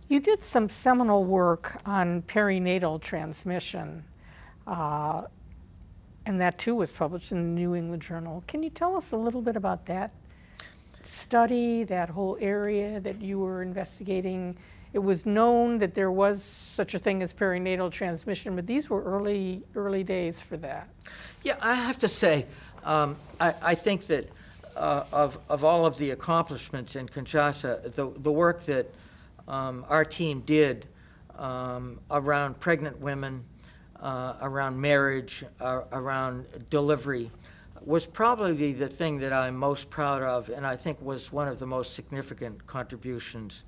You did some seminal work on perinatal transmission, and that too was published in the New England Journal. Can you tell us a little bit about that study, that whole area that you were investigating? It was known that there was such a thing as perinatal transmission, but these were early days for that. Yeah, I have to say, I think that of all of the accomplishments in Kinshasa, the work that our team did around pregnant women, around marriage, around delivery, was probably the thing that I'm most proud of, and I think was one of the most significant contributions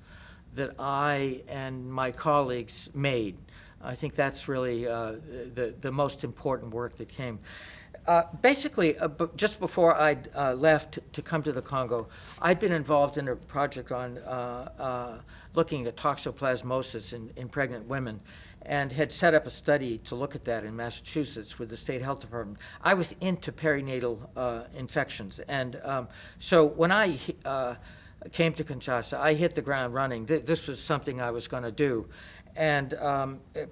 that I and my colleagues made. I think that's really the most important work that came. Basically, just before I left to come to the Congo, I'd been involved in a project on looking at toxoplasmosis in pregnant women, and had set up a study to look at that in Massachusetts with the State Health Department. I was into perinatal infections, and so when I came to Kinshasa, I hit the ground running. This was something I was going to do. And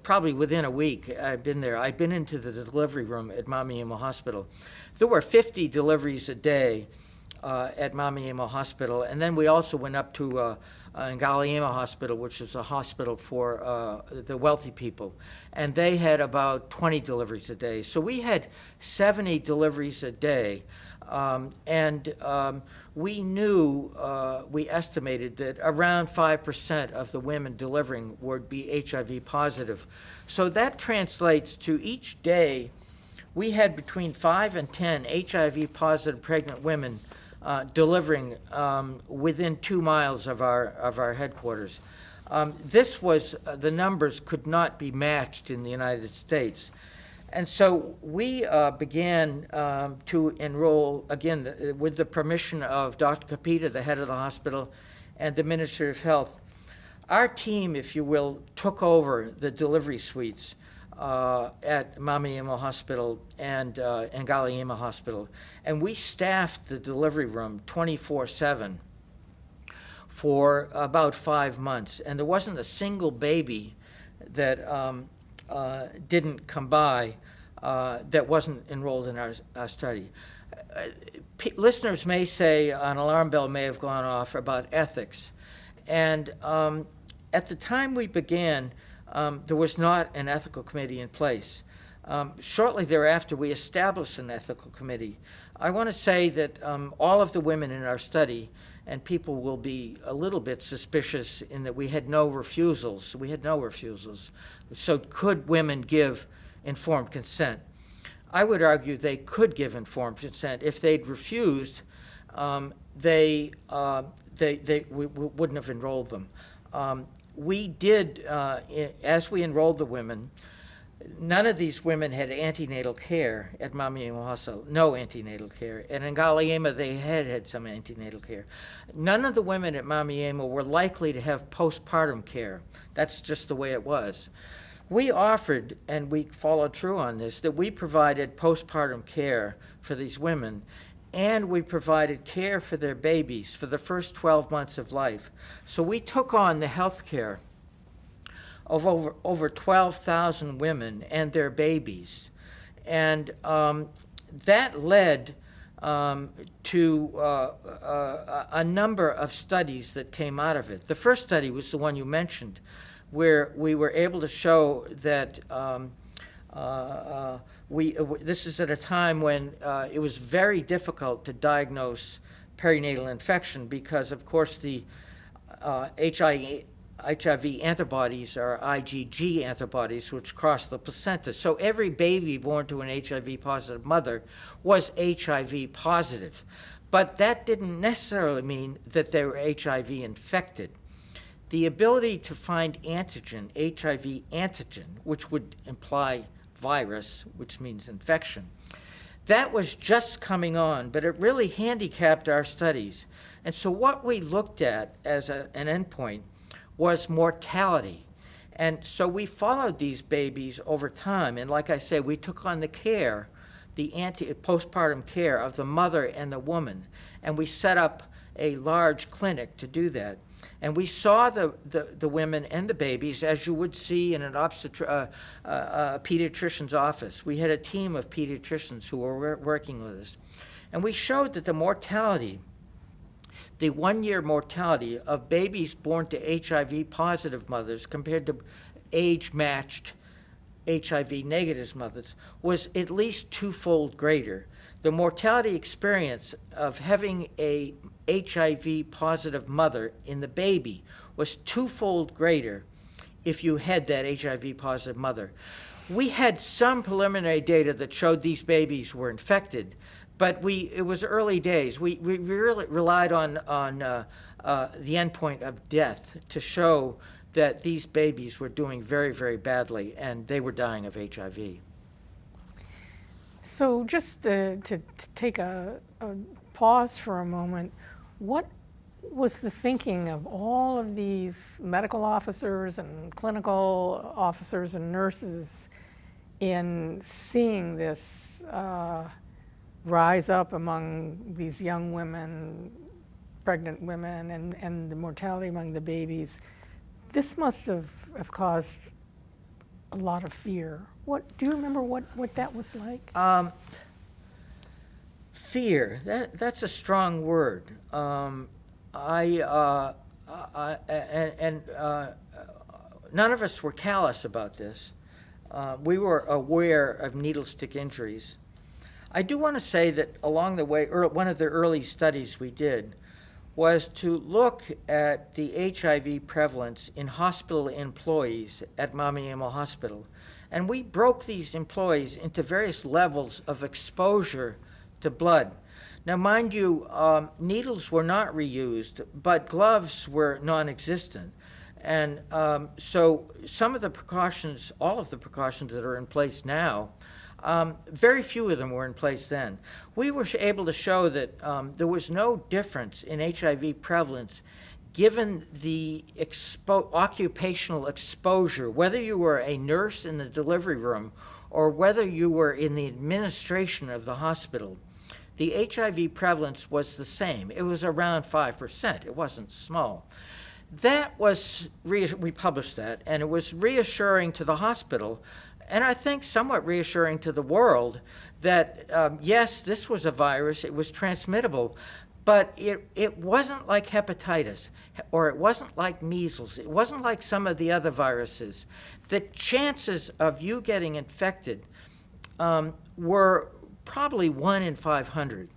probably within a week, I'd been there. I'd been into the delivery room at Mamiemo Hospital. There were 50 deliveries a day at Mamiemo Hospital, and then we also went up to Ngaliema Hospital, which is a hospital for the wealthy people, and they had about 20 deliveries a day. So we had 70 deliveries a day, and we knew, we estimated that around 5% of the women delivering would be HIV positive. So that translates to each day, we had between 5 and 10 HIV positive pregnant women delivering within 2 miles of our headquarters. This was, the numbers could not be matched in the United States. And so we began to enroll, again, with the permission of Dr. Capita, the head of the hospital, and the Ministry of Health. Our team, if you will, took over the delivery suites at Mamiemo Hospital and Ngaliema Hospital, and we staffed the delivery room 24/7 for about 5 months, and there wasn't a single baby that didn't come by that wasn't enrolled in our study. Listeners may say an alarm bell may have gone off about ethics, and at the time we began, there was not an ethical committee in place. Shortly thereafter, we established an ethical committee. I want to say that all of the women in our study, and people will be a little bit suspicious in that we had no refusals. We had no refusals. So could women give informed consent? I would argue they could give informed consent. If they'd refused, we wouldn't have enrolled them. We did, as we enrolled the women, none of these women had antenatal care at Mamiemo Hospital, no antenatal care. And in Ngaliema, they had some antenatal care. None of the women at Mamiemo were likely to have postpartum care. That's just the way it was. We offered, and we followed through on this, that we provided postpartum care for these women, and we provided care for their babies for the first 12 months of life. So we took on the health care of over 12,000 women and their babies. And that led to a number of studies that came out of it. The first study was the one you mentioned, where we were able to show that this is at a time when it was very difficult to diagnose perinatal infection because, of course, the HIV antibodies are IgG antibodies, which cross the placenta. So every baby born to an HIV-positive mother was HIV positive. But that didn't necessarily mean that they were HIV infected. The ability to find antigen, HIV antigen, which would imply virus, which means infection, that was just coming on, but it really handicapped our studies. And so what we looked at as an endpoint was mortality. And so we followed these babies over time. And like I said, we took on the care, the postpartum care of the mother and the woman. And we set up a large clinic to do that. And we saw the women and the babies as you would see in an pediatrician's office. We had a team of pediatricians who were working with us. And we showed that the mortality, the 1-year mortality of babies born to HIV-positive mothers compared to age-matched HIV-negative mothers was at least twofold greater. The mortality experience of having a HIV-positive mother in the baby was twofold greater if you had that HIV-positive mother. We had some preliminary data that showed these babies were infected, but it was early days. We really relied on the endpoint of death to show that these babies were doing very, very badly, and they were dying of HIV. So just to take a pause for a moment, what was the thinking of all of these medical officers and clinical officers and nurses in seeing this rise up among these young women, pregnant women, and the mortality among the babies? This must have caused a lot of fear. Do you remember what that was like? Fear, that's a strong word. None of us were callous about this. We were aware of needle stick injuries. I do want to say that along the way, one of the early studies we did was to look at the HIV prevalence in hospital employees at Mamiemo Hospital. And we broke these employees into various levels of exposure to blood. Now, mind you, needles were not reused, but gloves were non-existent. And so some of the precautions, all of the precautions that are in place now, very few of them were in place then. We were able to show that there was no difference in HIV prevalence given the occupational exposure, whether you were a nurse in the delivery room or whether you were in the administration of the hospital. The HIV prevalence was the same. It was around 5%. It wasn't small. That was, we published that, and it was reassuring to the hospital, and I think somewhat reassuring to the world that, yes, this was a virus, it was transmittable, but it wasn't like hepatitis, or it wasn't like measles, it wasn't like some of the other viruses. The chances of you getting infected were probably 1 in 500.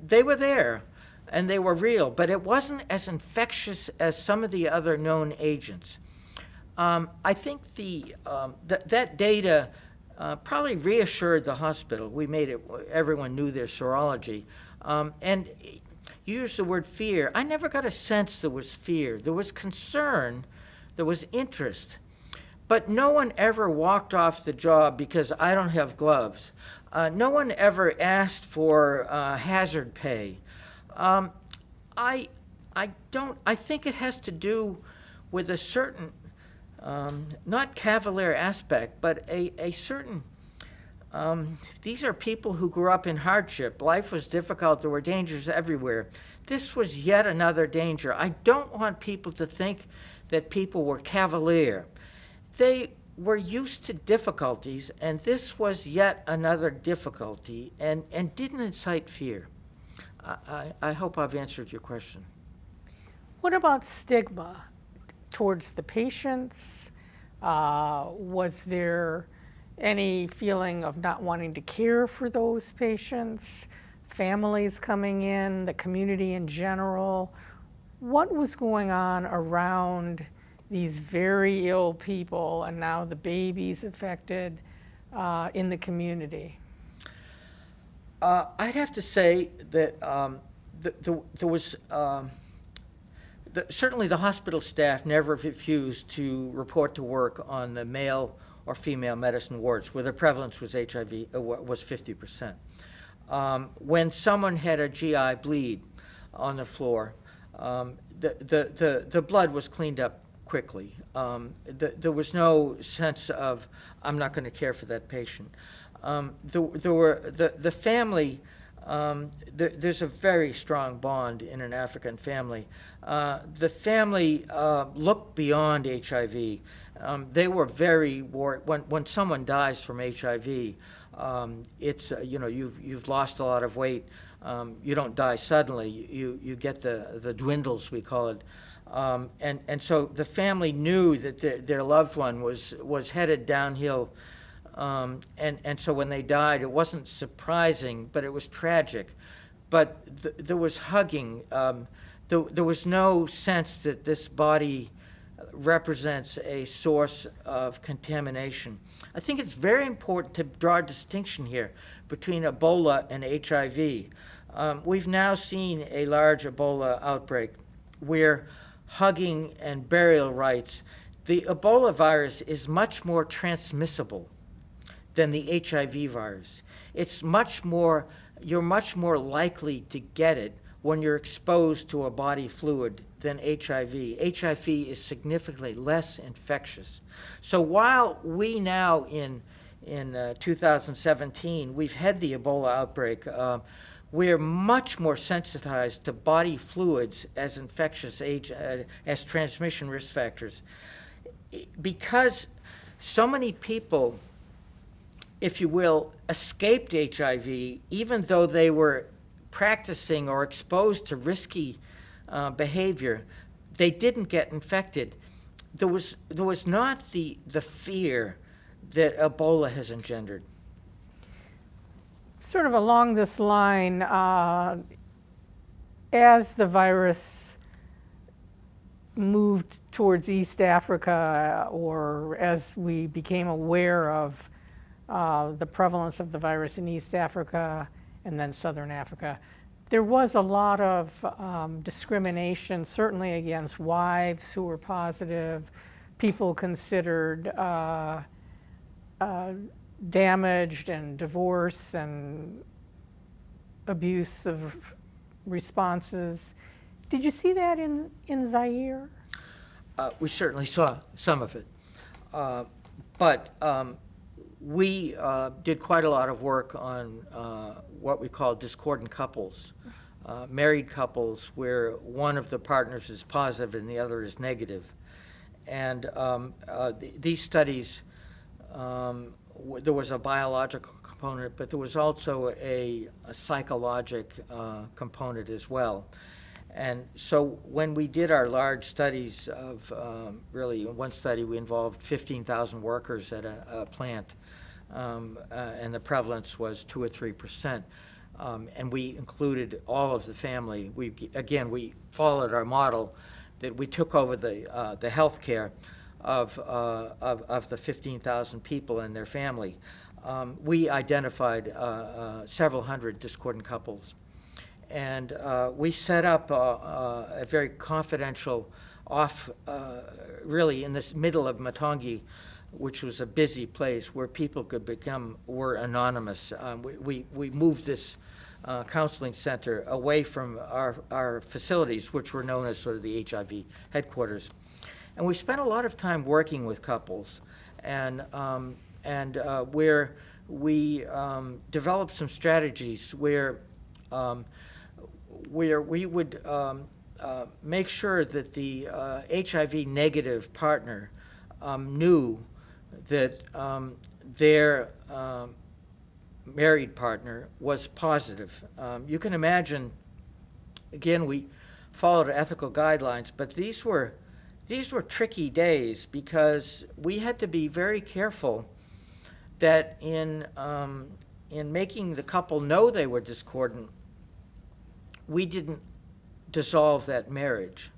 They were there, and they were real, but it wasn't as infectious as some of the other known agents. I think that data probably reassured the hospital. We made it, everyone knew their serology. And you used the word fear. I never got a sense there was fear. There was concern, there was interest, but no one ever walked off the job because I don't have gloves. No one ever asked for hazard pay. I think it has to do with a certain, not cavalier aspect, but a certain, these are people who grew up in hardship. Life was difficult, there were dangers everywhere. This was yet another danger. I don't want people to think that people were cavalier. They were used to difficulties, and this was yet another difficulty, and didn't incite fear. I hope I've answered your question. What about stigma towards the patients? Was there any feeling of not wanting to care for those patients, families coming in, the community in general? What was going on around these very ill people and now the babies affected in the community? I'd have to say that there was certainly the hospital staff never refused to report to work on the male or female medicine wards where the prevalence was HIV was 50%. When someone had a GI bleed on the floor, the blood was cleaned up quickly. There was no sense of, I'm not going to care for that patient. The family, there's a very strong bond in an African family. The family looked beyond HIV. They were very worried. When someone dies from HIV, it's you've lost a lot of weight. You don't die suddenly. You get the dwindles, we call it. And so the family knew that their loved one was headed downhill. And so when they died, it wasn't surprising, but it was tragic. But there was hugging. There was no sense that this body represents a source of contamination. I think it's very important to draw a distinction here between Ebola and HIV. We've now seen a large Ebola outbreak where hugging and burial rites, the Ebola virus is much more transmissible than the HIV virus. It's you're much more likely to get it when you're exposed to a body fluid than HIV. HIV is significantly less infectious. So while we now in 2017, we've had the Ebola outbreak, we're much more sensitized to body fluids as infectious as transmission risk factors. Because so many people, if you will, escaped HIV, even though they were practicing or exposed to risky behavior, they didn't get infected. There was not the fear that Ebola has engendered. Sort of along this line, as the virus moved towards East Africa, or as we became aware of the prevalence of the virus in East Africa and then Southern Africa, There was a lot of discrimination, certainly against wives who were positive, people considered damaged, and divorce and abusive responses. Did you see that in Zaire? We certainly saw some of it. But we did quite a lot of work on what we call discordant couples, married couples where one of the partners is positive and the other is negative. And these studies, there was a biological component, but there was also a psychologic component as well. And so when we did our large studies of, really, in one study we involved 15,000 workers at a plant, and the prevalence was 2 or 3%. And we included all of the family. We followed our model that we took over the health care of the 15,000 people and their family. We identified several hundred discordant couples. And we set up a very confidential really in this middle of Matongi, which was a busy place where people were anonymous. We moved this counseling center away from our facilities, which were known as sort of the HIV headquarters. And we spent a lot of time working with couples, and where we developed some strategies where we would make sure that the HIV negative partner knew that their married partner was positive. You can imagine, again, we followed ethical guidelines, but these were tricky days because we had to be very careful that in making the couple know they were discordant, we didn't dissolve that marriage,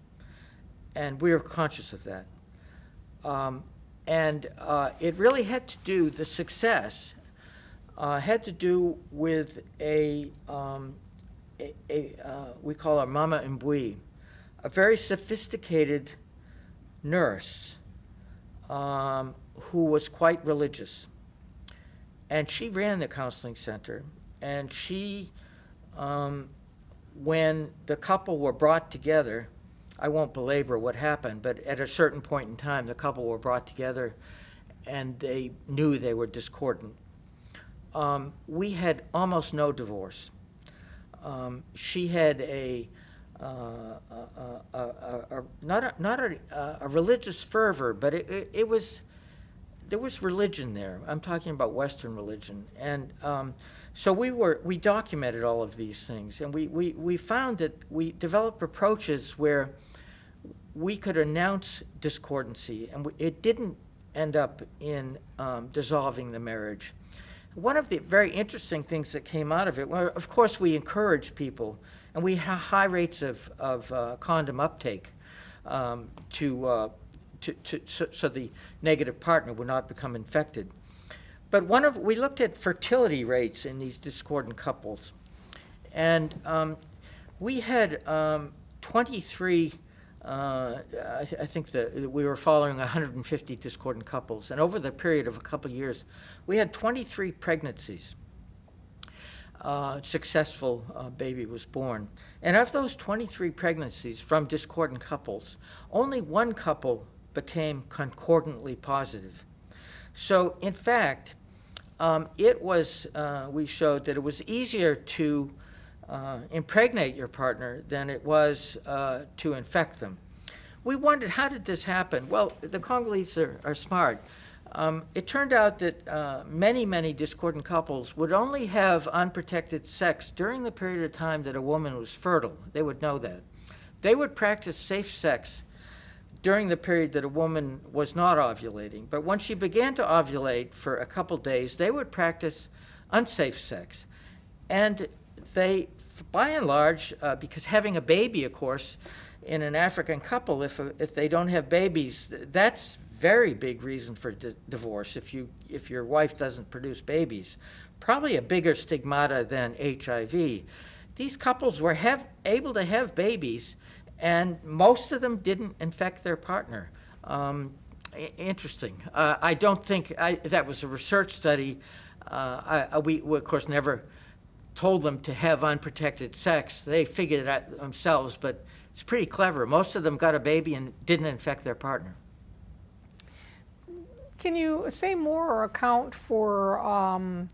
and we were conscious of that. It really had to do, the success had to do with we call her Mama Mbui, a very sophisticated nurse who was quite religious. And she ran the counseling center, and she, when the couple were brought together, I won't belabor what happened, but at a certain point in time, the couple were brought together and they knew they were discordant. We had almost no divorce. She had not a religious fervor, but there was religion there. I'm talking about Western religion. And so we documented all of these things, and we found that we developed approaches where we could announce discordancy, and it didn't end up in dissolving the marriage. One of the very interesting things that came out of it, well, of course, we encouraged people, and we had high rates of condom uptake so the negative partner would not become infected. But we looked at fertility rates in these discordant couples, and we had 23. I think that we were following 150 discordant couples, and over the period of a couple of years, we had 23 pregnancies. Successful baby was born. And of those 23 pregnancies from discordant couples, only one couple became concordantly positive. So, in fact, we showed that it was easier to impregnate your partner than it was to infect them. We wondered, how did this happen? Well, the Congolese are smart. It turned out that many discordant couples would only have unprotected sex during the period of time that a woman was fertile. They would know that. They would practice safe sex during the period that a woman was not ovulating. But when she began to ovulate for a couple days, they would practice unsafe sex. And they, by and large, because having a baby, of course, in an African couple, if they don't have babies, that's very big reason for divorce if your wife doesn't produce babies. Probably a bigger stigmata than HIV. these couples were able to have babies, and most of them didn't infect their partner. Interesting. I don't think that was a research study. We, of course, never told them to have unprotected sex. They figured it out themselves, but it's pretty clever. Most of them got a baby and didn't infect their partner. Can you say more or account for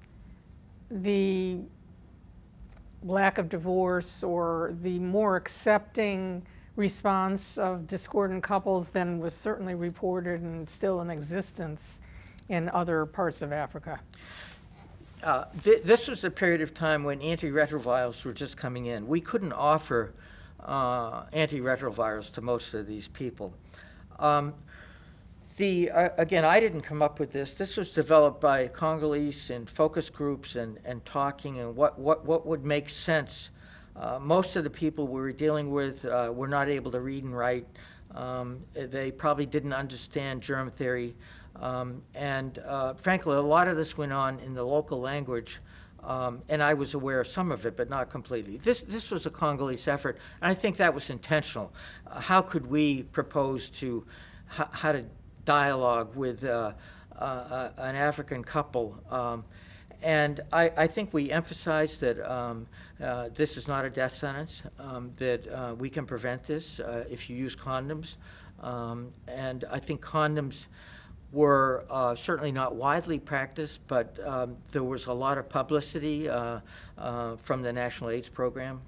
the lack of divorce or the more accepting response of discordant couples than was certainly reported and still in existence in other parts of Africa? This was a period of time when antiretrovirals were just coming in. We couldn't offer antiretrovirals to most of these people. Again, I didn't come up with this. This was developed by Congolese and focus groups and talking and what would make sense. Most of the people we were dealing with were not able to read and write. They probably didn't understand germ theory. Frankly, a lot of this went on in the local language, and I was aware of some of it, but not completely. This was a Congolese effort, and I think that was intentional. How could we propose to how to dialogue with an African couple? And I think we emphasized that this is not a death sentence, that we can prevent this if you use condoms. And I think condoms were certainly not widely practiced, but there was a lot of publicity from the National AIDS Program.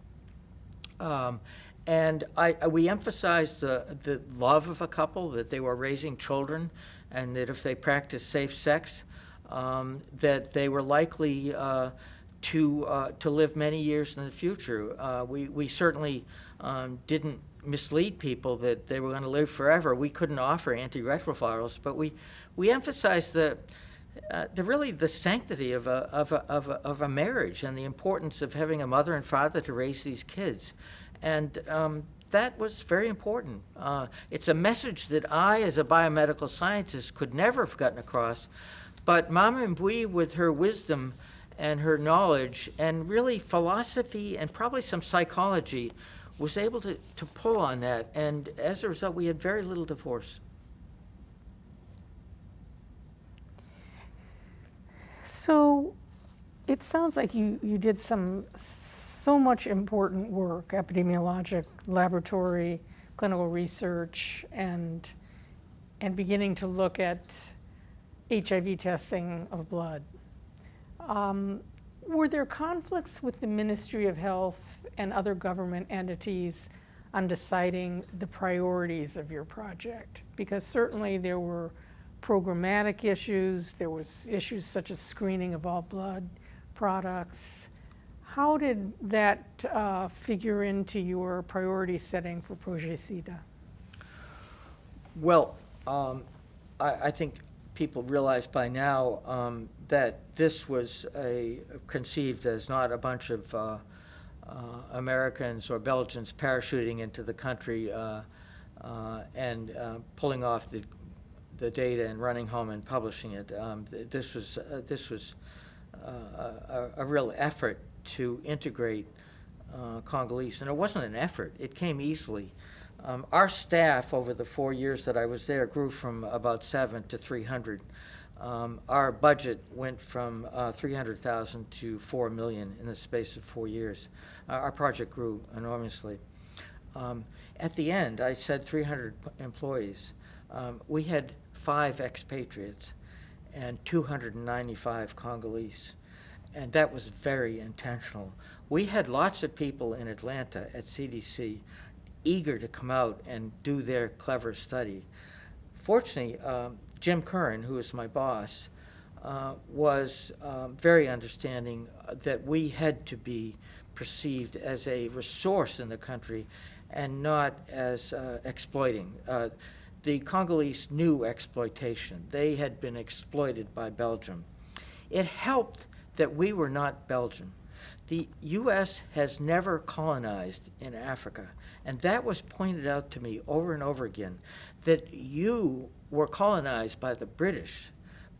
And we emphasized the love of a couple, that they were raising children, and that if they practiced safe sex, that they were likely to live many years in the future. We certainly didn't mislead people that they were going to live forever. We couldn't offer antiretrovirals, but we emphasized the sanctity of a marriage and the importance of having a mother and father to raise these kids. And that was very important. It's a message that I, as a biomedical scientist, could never have gotten across. But Mama Mbui, with her wisdom and her knowledge and really philosophy and probably some psychology, was able to pull on that. And as a result, we had very little divorce. So it sounds like you did so much important work, epidemiologic, laboratory, clinical research, and beginning to look at HIV testing of blood. Were there conflicts with the Ministry of Health and other government entities on deciding the priorities of your project? Because certainly there were programmatic issues, there was issues such as screening of all blood products. How did that figure into your priority setting for Reseda? Well, I think people realize by now that this was conceived as not a bunch of Americans or Belgians parachuting into the country and pulling off the data and running home and publishing it. This was a real effort to integrate Congolese, and it wasn't an effort. It came easily. Our staff over the 4 years that I was there grew from about 7 to 300. Our budget went from 300,000 to 4 million in the space of 4 years. Our project grew enormously. At the end, I said 300 employees. We had 5 expatriates and 295 Congolese, and that was very intentional. We had lots of people in Atlanta at CDC eager to come out and do their clever study. Fortunately, Jim Curran, who is my boss, was very understanding that we had to be perceived as a resource in the country and not as exploiting. The Congolese knew exploitation. They had been exploited by Belgium. It helped that we were not Belgium. The U.S. has never colonized in Africa, and that was pointed out to me over and over again, that you were colonized by the British,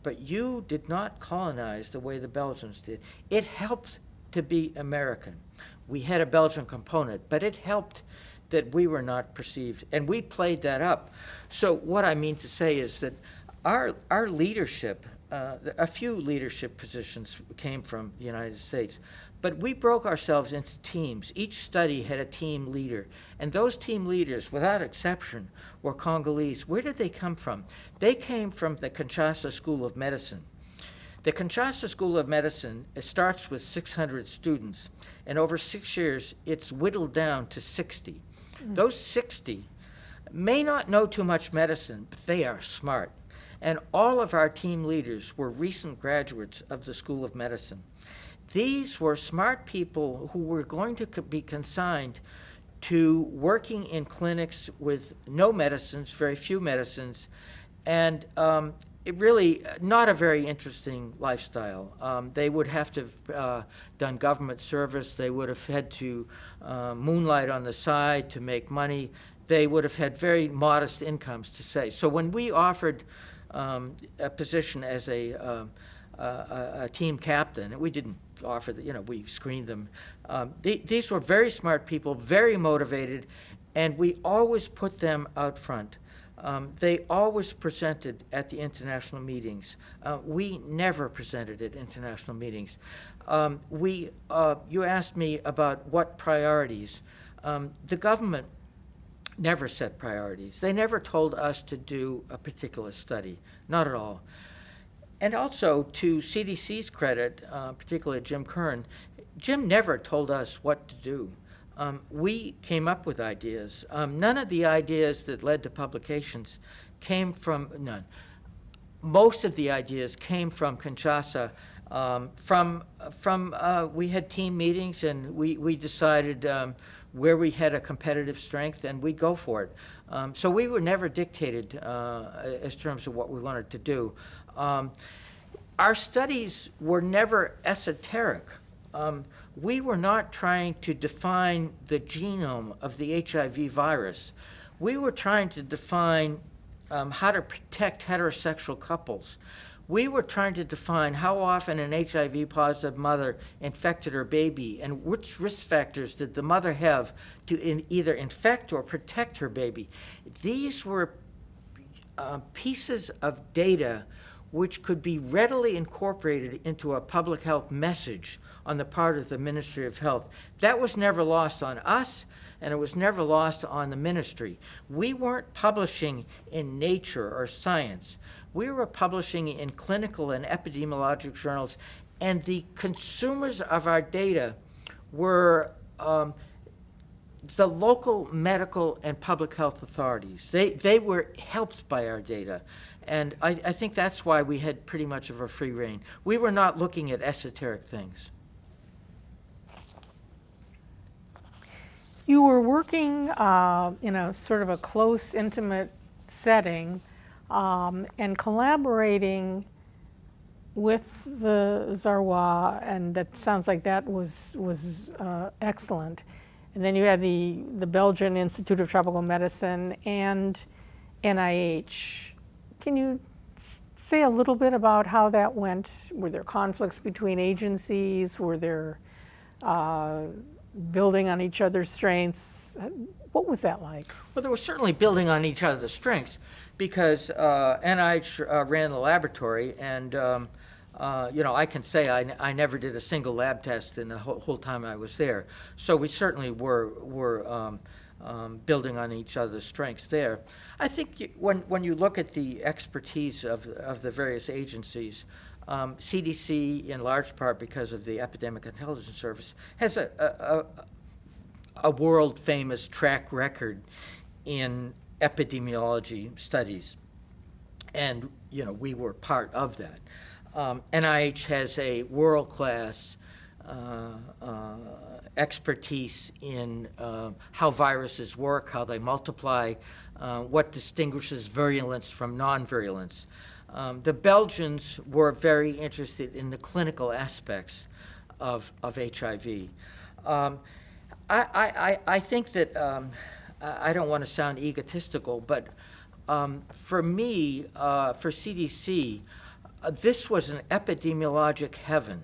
but you did not colonize the way the Belgians did. It helped to be American. We had a Belgian component, but it helped that we were not perceived, and we played that up. So what I mean to say is that our leadership, a few leadership positions came from the United States, but we broke ourselves into teams. Each study had a team leader, and those team leaders, without exception, were Congolese. Where did they come from? They came from the Kinshasa School of Medicine. The Kinshasa School of Medicine, it starts with 600 students, and over 6 years, it's whittled down to 60. Those 60 may not know too much medicine, but they are smart. And all of our team leaders were recent graduates of the School of Medicine. These were smart people who were going to be consigned to working in clinics with no medicines, very few medicines, and it really not a very interesting lifestyle. They would have to have done government service. They would have had to moonlight on the side to make money. They would have had very modest incomes, to say. So when we offered a position as a team captain, we didn't offer we screened them. These were very smart people, very motivated, and we always put them out front. They always presented at the international meetings. We never presented at international meetings. You asked me about what priorities. The government never set priorities. They never told us to do a particular study, not at all. And also, to CDC's credit, particularly Jim Kern, Jim never told us what to do. We came up with ideas. None of the ideas that led to publications came from, none. Most of the ideas came from Kinshasa. We had team meetings, and we decided where we had a competitive strength, and we'd go for it. So we were never dictated as terms of what we wanted to do. Our studies were never esoteric. We were not trying to define the genome of the HIV virus. We were trying to define how to protect heterosexual couples. We were trying to define how often an HIV-positive mother infected her baby and which risk factors did the mother have to either infect or protect her baby. These were pieces of data which could be readily incorporated into a public health message on the part of the Ministry of Health. That was never lost on us, and it was never lost on the ministry. We weren't publishing in Nature or Science. We were publishing in clinical and epidemiologic journals, and the consumers of our data were the local medical and public health authorities. They were helped by our data. And I think that's why we had pretty much of a free rein. We were not looking at esoteric things. You were working in a sort of a close, intimate setting and collaborating with the Zarwa, and that sounds like that was excellent. And then you had the Belgian Institute of Tropical Medicine and NIH. Can you say a little bit about how that went? Were there conflicts between agencies? Were there building on each other's strengths? What was that like? Well, there was certainly building on each other's strengths because NIH ran the laboratory, and I can say I never did a single lab test in the whole time I was there. So we certainly were building on each other's strengths there. I think when you look at the expertise of the various agencies, CDC, in large part because of the Epidemic Intelligence Service, has a world-famous track record in epidemiology studies, and we were part of that. NIH has a world-class expertise in how viruses work, how they multiply, what distinguishes virulence from non-virulence. The Belgians were very interested in the clinical aspects of HIV. I think that, I don't want to sound egotistical, but for me, for CDC, this was an epidemiologic heaven.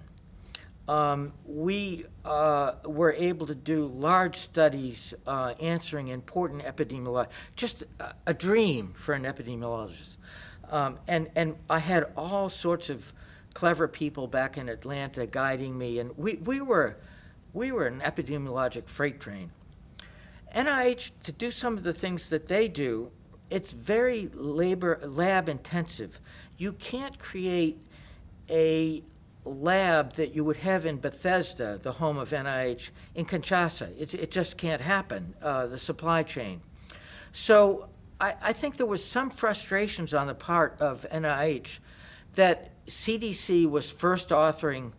we were able to do large studies answering important epidemiology, just a dream for an epidemiologist. And I had all sorts of clever people back in Atlanta guiding me, and we were an epidemiologic freight train. NIH, to do some of the things that they do, it's very lab intensive. You can't create a lab that you would have in Bethesda, the home of NIH, in Kinshasa. It just can't happen, the supply chain. So I think there was some frustrations on the part of NIH that CDC was first authoring,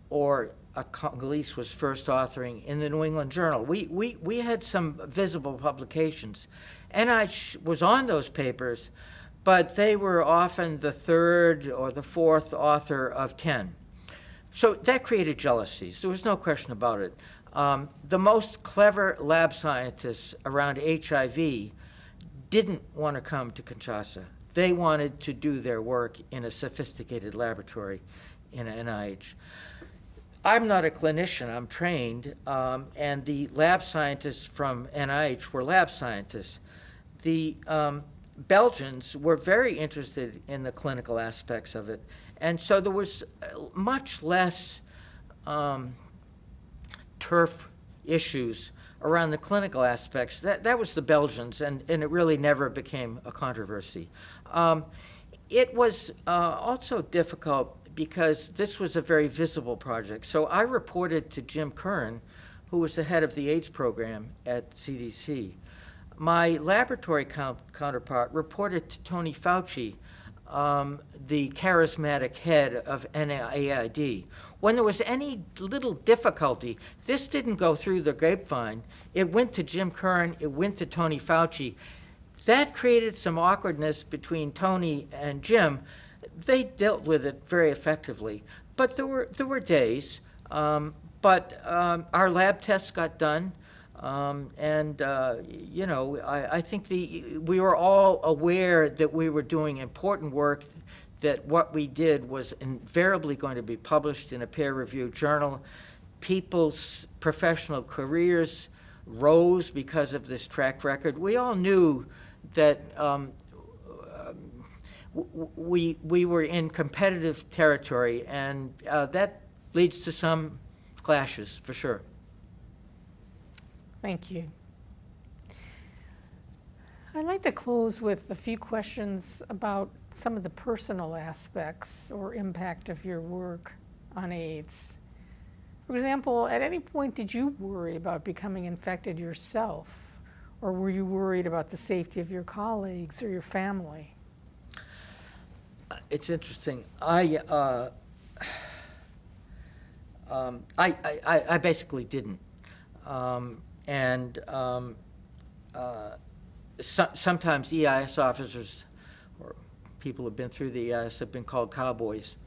or a Congolese was first authoring in the New England Journal. We had some visible publications. NIH was on those papers, but they were often the third or the fourth author of 10. So that created jealousies. There was no question about it. The most clever lab scientists around HIV didn't want to come to Kinshasa. They wanted to do their work in a sophisticated laboratory in NIH. I'm not a clinician, I'm trained, and the lab scientists from NIH were lab scientists. The Belgians were very interested in the clinical aspects of it, and so there was much less turf issues around the clinical aspects. That was the Belgians, and it really never became a controversy. It was also difficult because this was a very visible project. So I reported to Jim Curran, who was the head of the AIDS program at CDC. My laboratory counterpart reported to Tony Fauci, the charismatic head of NIAID. When there was any little difficulty, this didn't go through the grapevine. It went to Jim Curran, it went to Tony Fauci. That created some awkwardness between Tony and Jim. They dealt with it very effectively, but there were days. But our lab tests got done, and I think we were all aware that we were doing important work, that what we did was invariably going to be published in a peer-reviewed journal. People's professional careers rose because of this track record. We all knew that we were in competitive territory, and that leads to some clashes, for sure. Thank you. I'd like to close with a few questions about some of the personal aspects or impact of your work on AIDS. For example, at any point did you worry about becoming infected yourself, or were you worried about the safety of your colleagues or your family? It's interesting. I basically didn't, sometimes EIS officers or people who've been through the EIS have been called cowboys,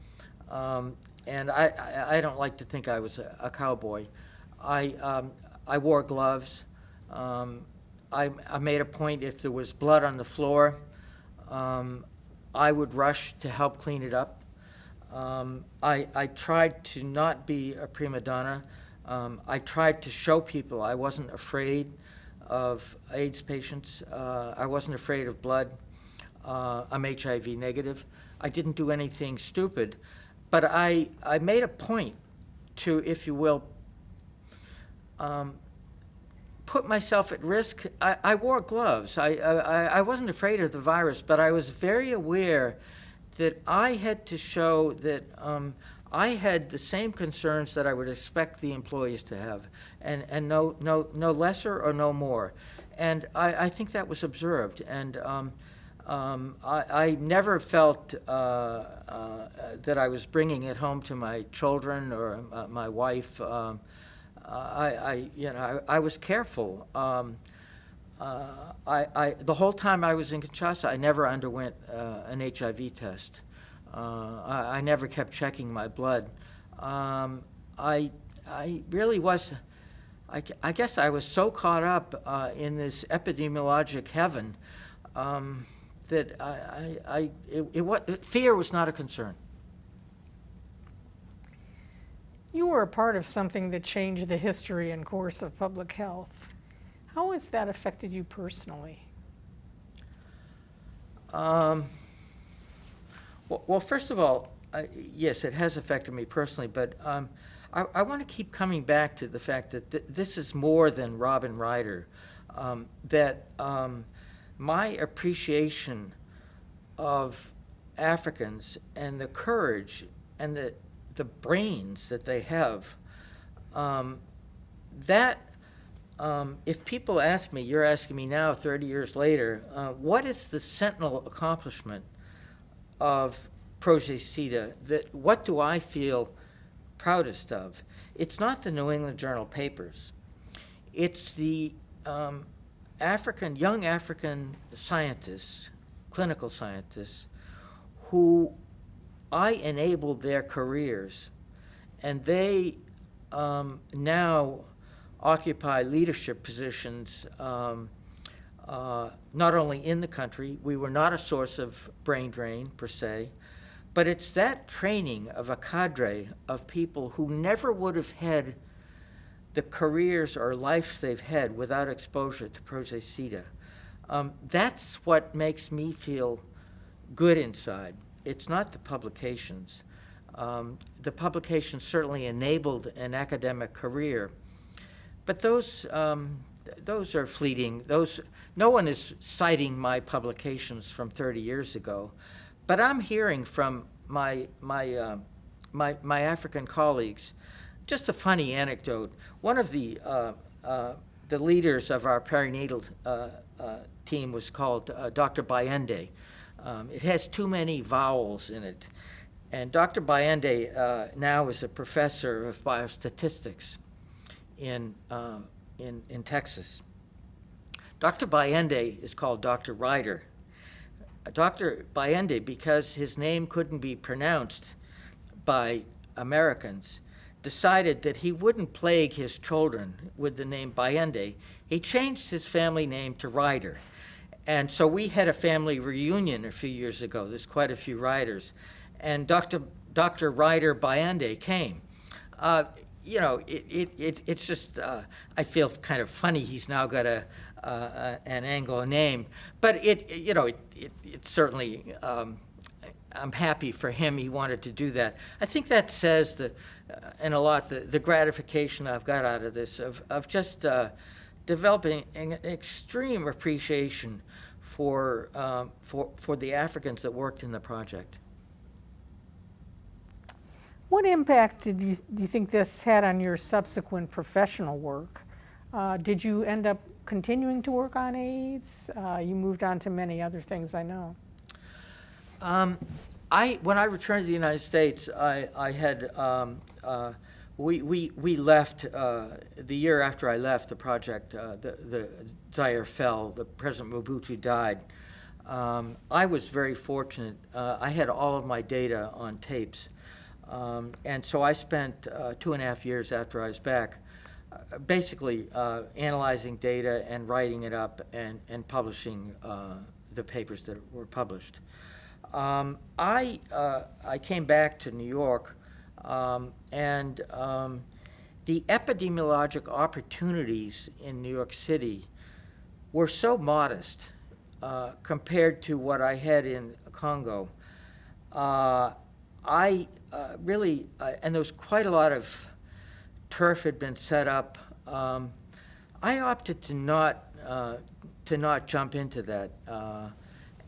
and I don't like to think I was a cowboy. I wore gloves. I made a point, if there was blood on the floor, I would rush to help clean it up. I tried to not be a prima donna. I tried to show people I wasn't afraid of AIDS patients. I wasn't afraid of blood. I'm HIV negative. I didn't do anything stupid, but I made a point to, if you will, put myself at risk. I wore gloves. I wasn't afraid of the virus, but I was very aware that I had to show that I had the same concerns that I would expect the employees to have, and no lesser or no more. And I think that was observed. And I never felt that I was bringing it home to my children or my wife. I was careful. The whole time I was in Kinshasa, I never underwent an HIV test. I never kept checking my blood. I really was, I guess I was so caught up in this epidemiologic heaven that fear was not a concern. You were a part of something that changed the history and course of public health. How has that affected you personally? Well, first of all, yes, it has affected me personally, but I want to keep coming back to the fact that this is more than Robin Ryder. My appreciation of Africans and the courage and the brains that they have, if people ask me, you're asking me now 30 years later, what is the sentinel accomplishment of Reseda? What do I feel proudest of? It's not the New England Journal papers. It's the young African scientists, clinical scientists, who I enabled their careers, and they now occupy leadership positions not only in the country. We were not a source of brain drain per se, but it's that training of a cadre of people who never would have had the careers or lives they've had without exposure to Reseda. That's what makes me feel good inside. It's not the publications. The publications certainly enabled an academic career, but those are fleeting. No one is citing my publications from 30 years ago, but I'm hearing from my African colleagues. Just a funny anecdote. One of the leaders of our perinatal team was called Dr. Bayende. It has too many vowels in it. And Dr. Bayende now is a professor of biostatistics in Texas. Dr. Bayende is called Dr. Ryder. Dr. Bayende, because his name couldn't be pronounced by Americans, decided that he wouldn't plague his children with the name Bayende. He changed his family name to Ryder. And so we had a family reunion a few years ago. There's quite a few Ryders. And Dr. Ryder Bayende came. It's just, I feel kind of funny he's now got an Anglo name. But it certainly, I'm happy for him he wanted to do that. I think that says the gratification I've got out of this, of just developing an extreme appreciation for the Africans that worked in the project. What impact do you think this had on your subsequent professional work? Did you end up continuing to work on AIDS? You moved on to many other things, I know. When I returned to the United States, we left the year after I left the project. The Zaire fell. The President Mobutu died. I was very fortunate. I had all of my data on tapes, and so I spent 2.5 years after I was back, basically analyzing data and writing it up and publishing the papers that were published. I came back to New York, and the epidemiologic opportunities in New York City were so modest compared to what I had in Congo. And there was quite a lot of turf had been set up. I opted to not jump into that.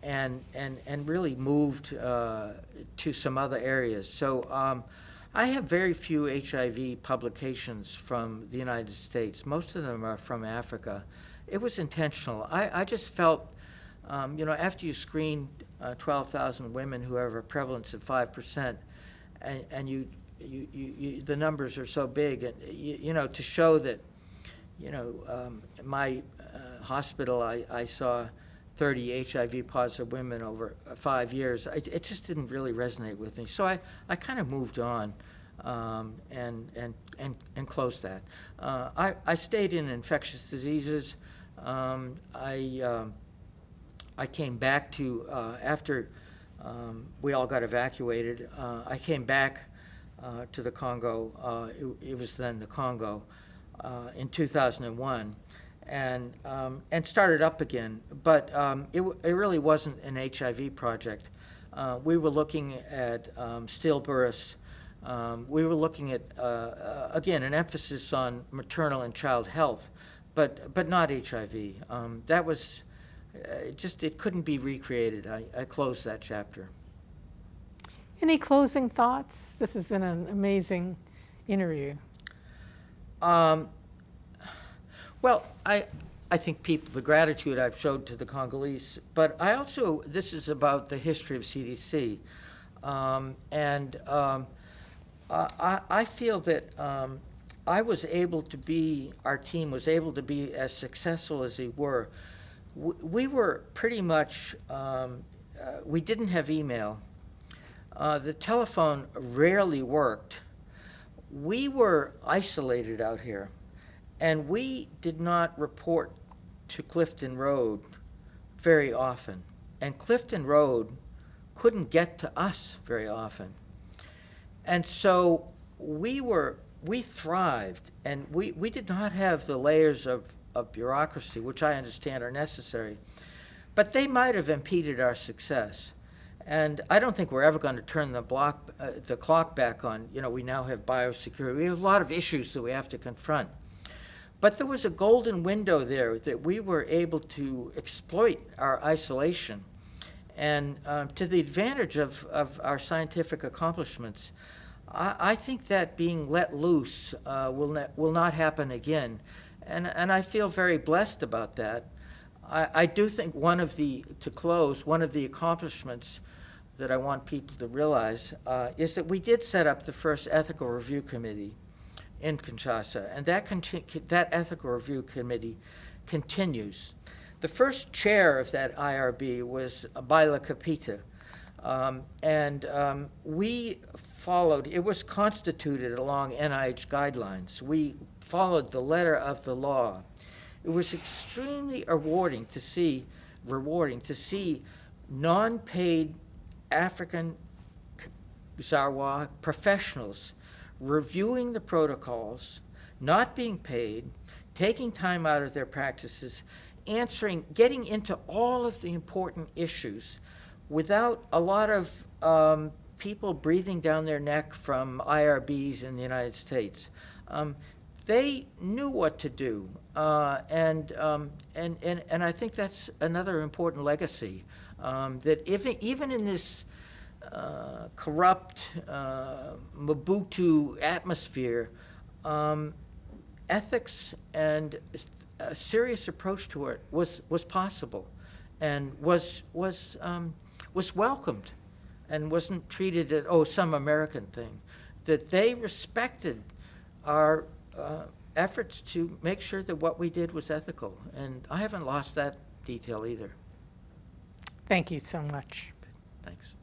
And really moved to some other areas. So I have very few HIV publications from the United States. Most of them are from Africa. It was intentional. I just felt, after you screen 12,000 women who have a prevalence of 5%, and the numbers are so big, and to show that, my hospital, I saw 30 HIV positive women over 5 years. It just didn't really resonate with me. So I kind of moved on and closed that. I stayed in infectious diseases. I came back to, after we all got evacuated, I came back to the Congo. It was then the Congo in 2001, and started up again. But it really wasn't an HIV project. We were looking at stillbirths. We were looking at, again, an emphasis on maternal and child health, but not HIV. That was it couldn't be recreated. I closed that chapter. Any closing thoughts? This has been an amazing interview. Well, I think the gratitude I've showed to the Congolese, but I also, this is about the history of CDC. I feel that our team was able to be as successful as we were. We were pretty much, we didn't have email. The telephone rarely worked. We were isolated out here, and we did not report to Clifton Road very often. And Clifton Road couldn't get to us very often. And so we thrived, and we did not have the layers of bureaucracy, which I understand are necessary, but they might have impeded our success. And I don't think we're ever going to turn the clock back on. We now have biosecurity. We have a lot of issues that we have to confront. But there was a golden window there that we were able to exploit our isolation. And to the advantage of our scientific accomplishments, I think that being let loose will not happen again. And I feel very blessed about that. I do think one of the accomplishments that I want people to realize is that we did set up the first ethical review committee in Kinshasa, and that ethical review committee continues. The first chair of that IRB was Baila Kapita, and we followed, it was constituted along NIH guidelines. We followed the letter of the law. It was extremely rewarding to see non-paid African Zawa professionals reviewing the protocols, not being paid, taking time out of their practices, getting into all of the important issues without a lot of people breathing down their neck from IRBs in the United States. They knew what to do, and I think that's another important legacy. That even in this corrupt Mobutu atmosphere, ethics and a serious approach to it was possible, and was welcomed, and wasn't treated as some American thing. That they respected our efforts to make sure that what we did was ethical, and I haven't lost that detail either. Thank you so much. Thanks.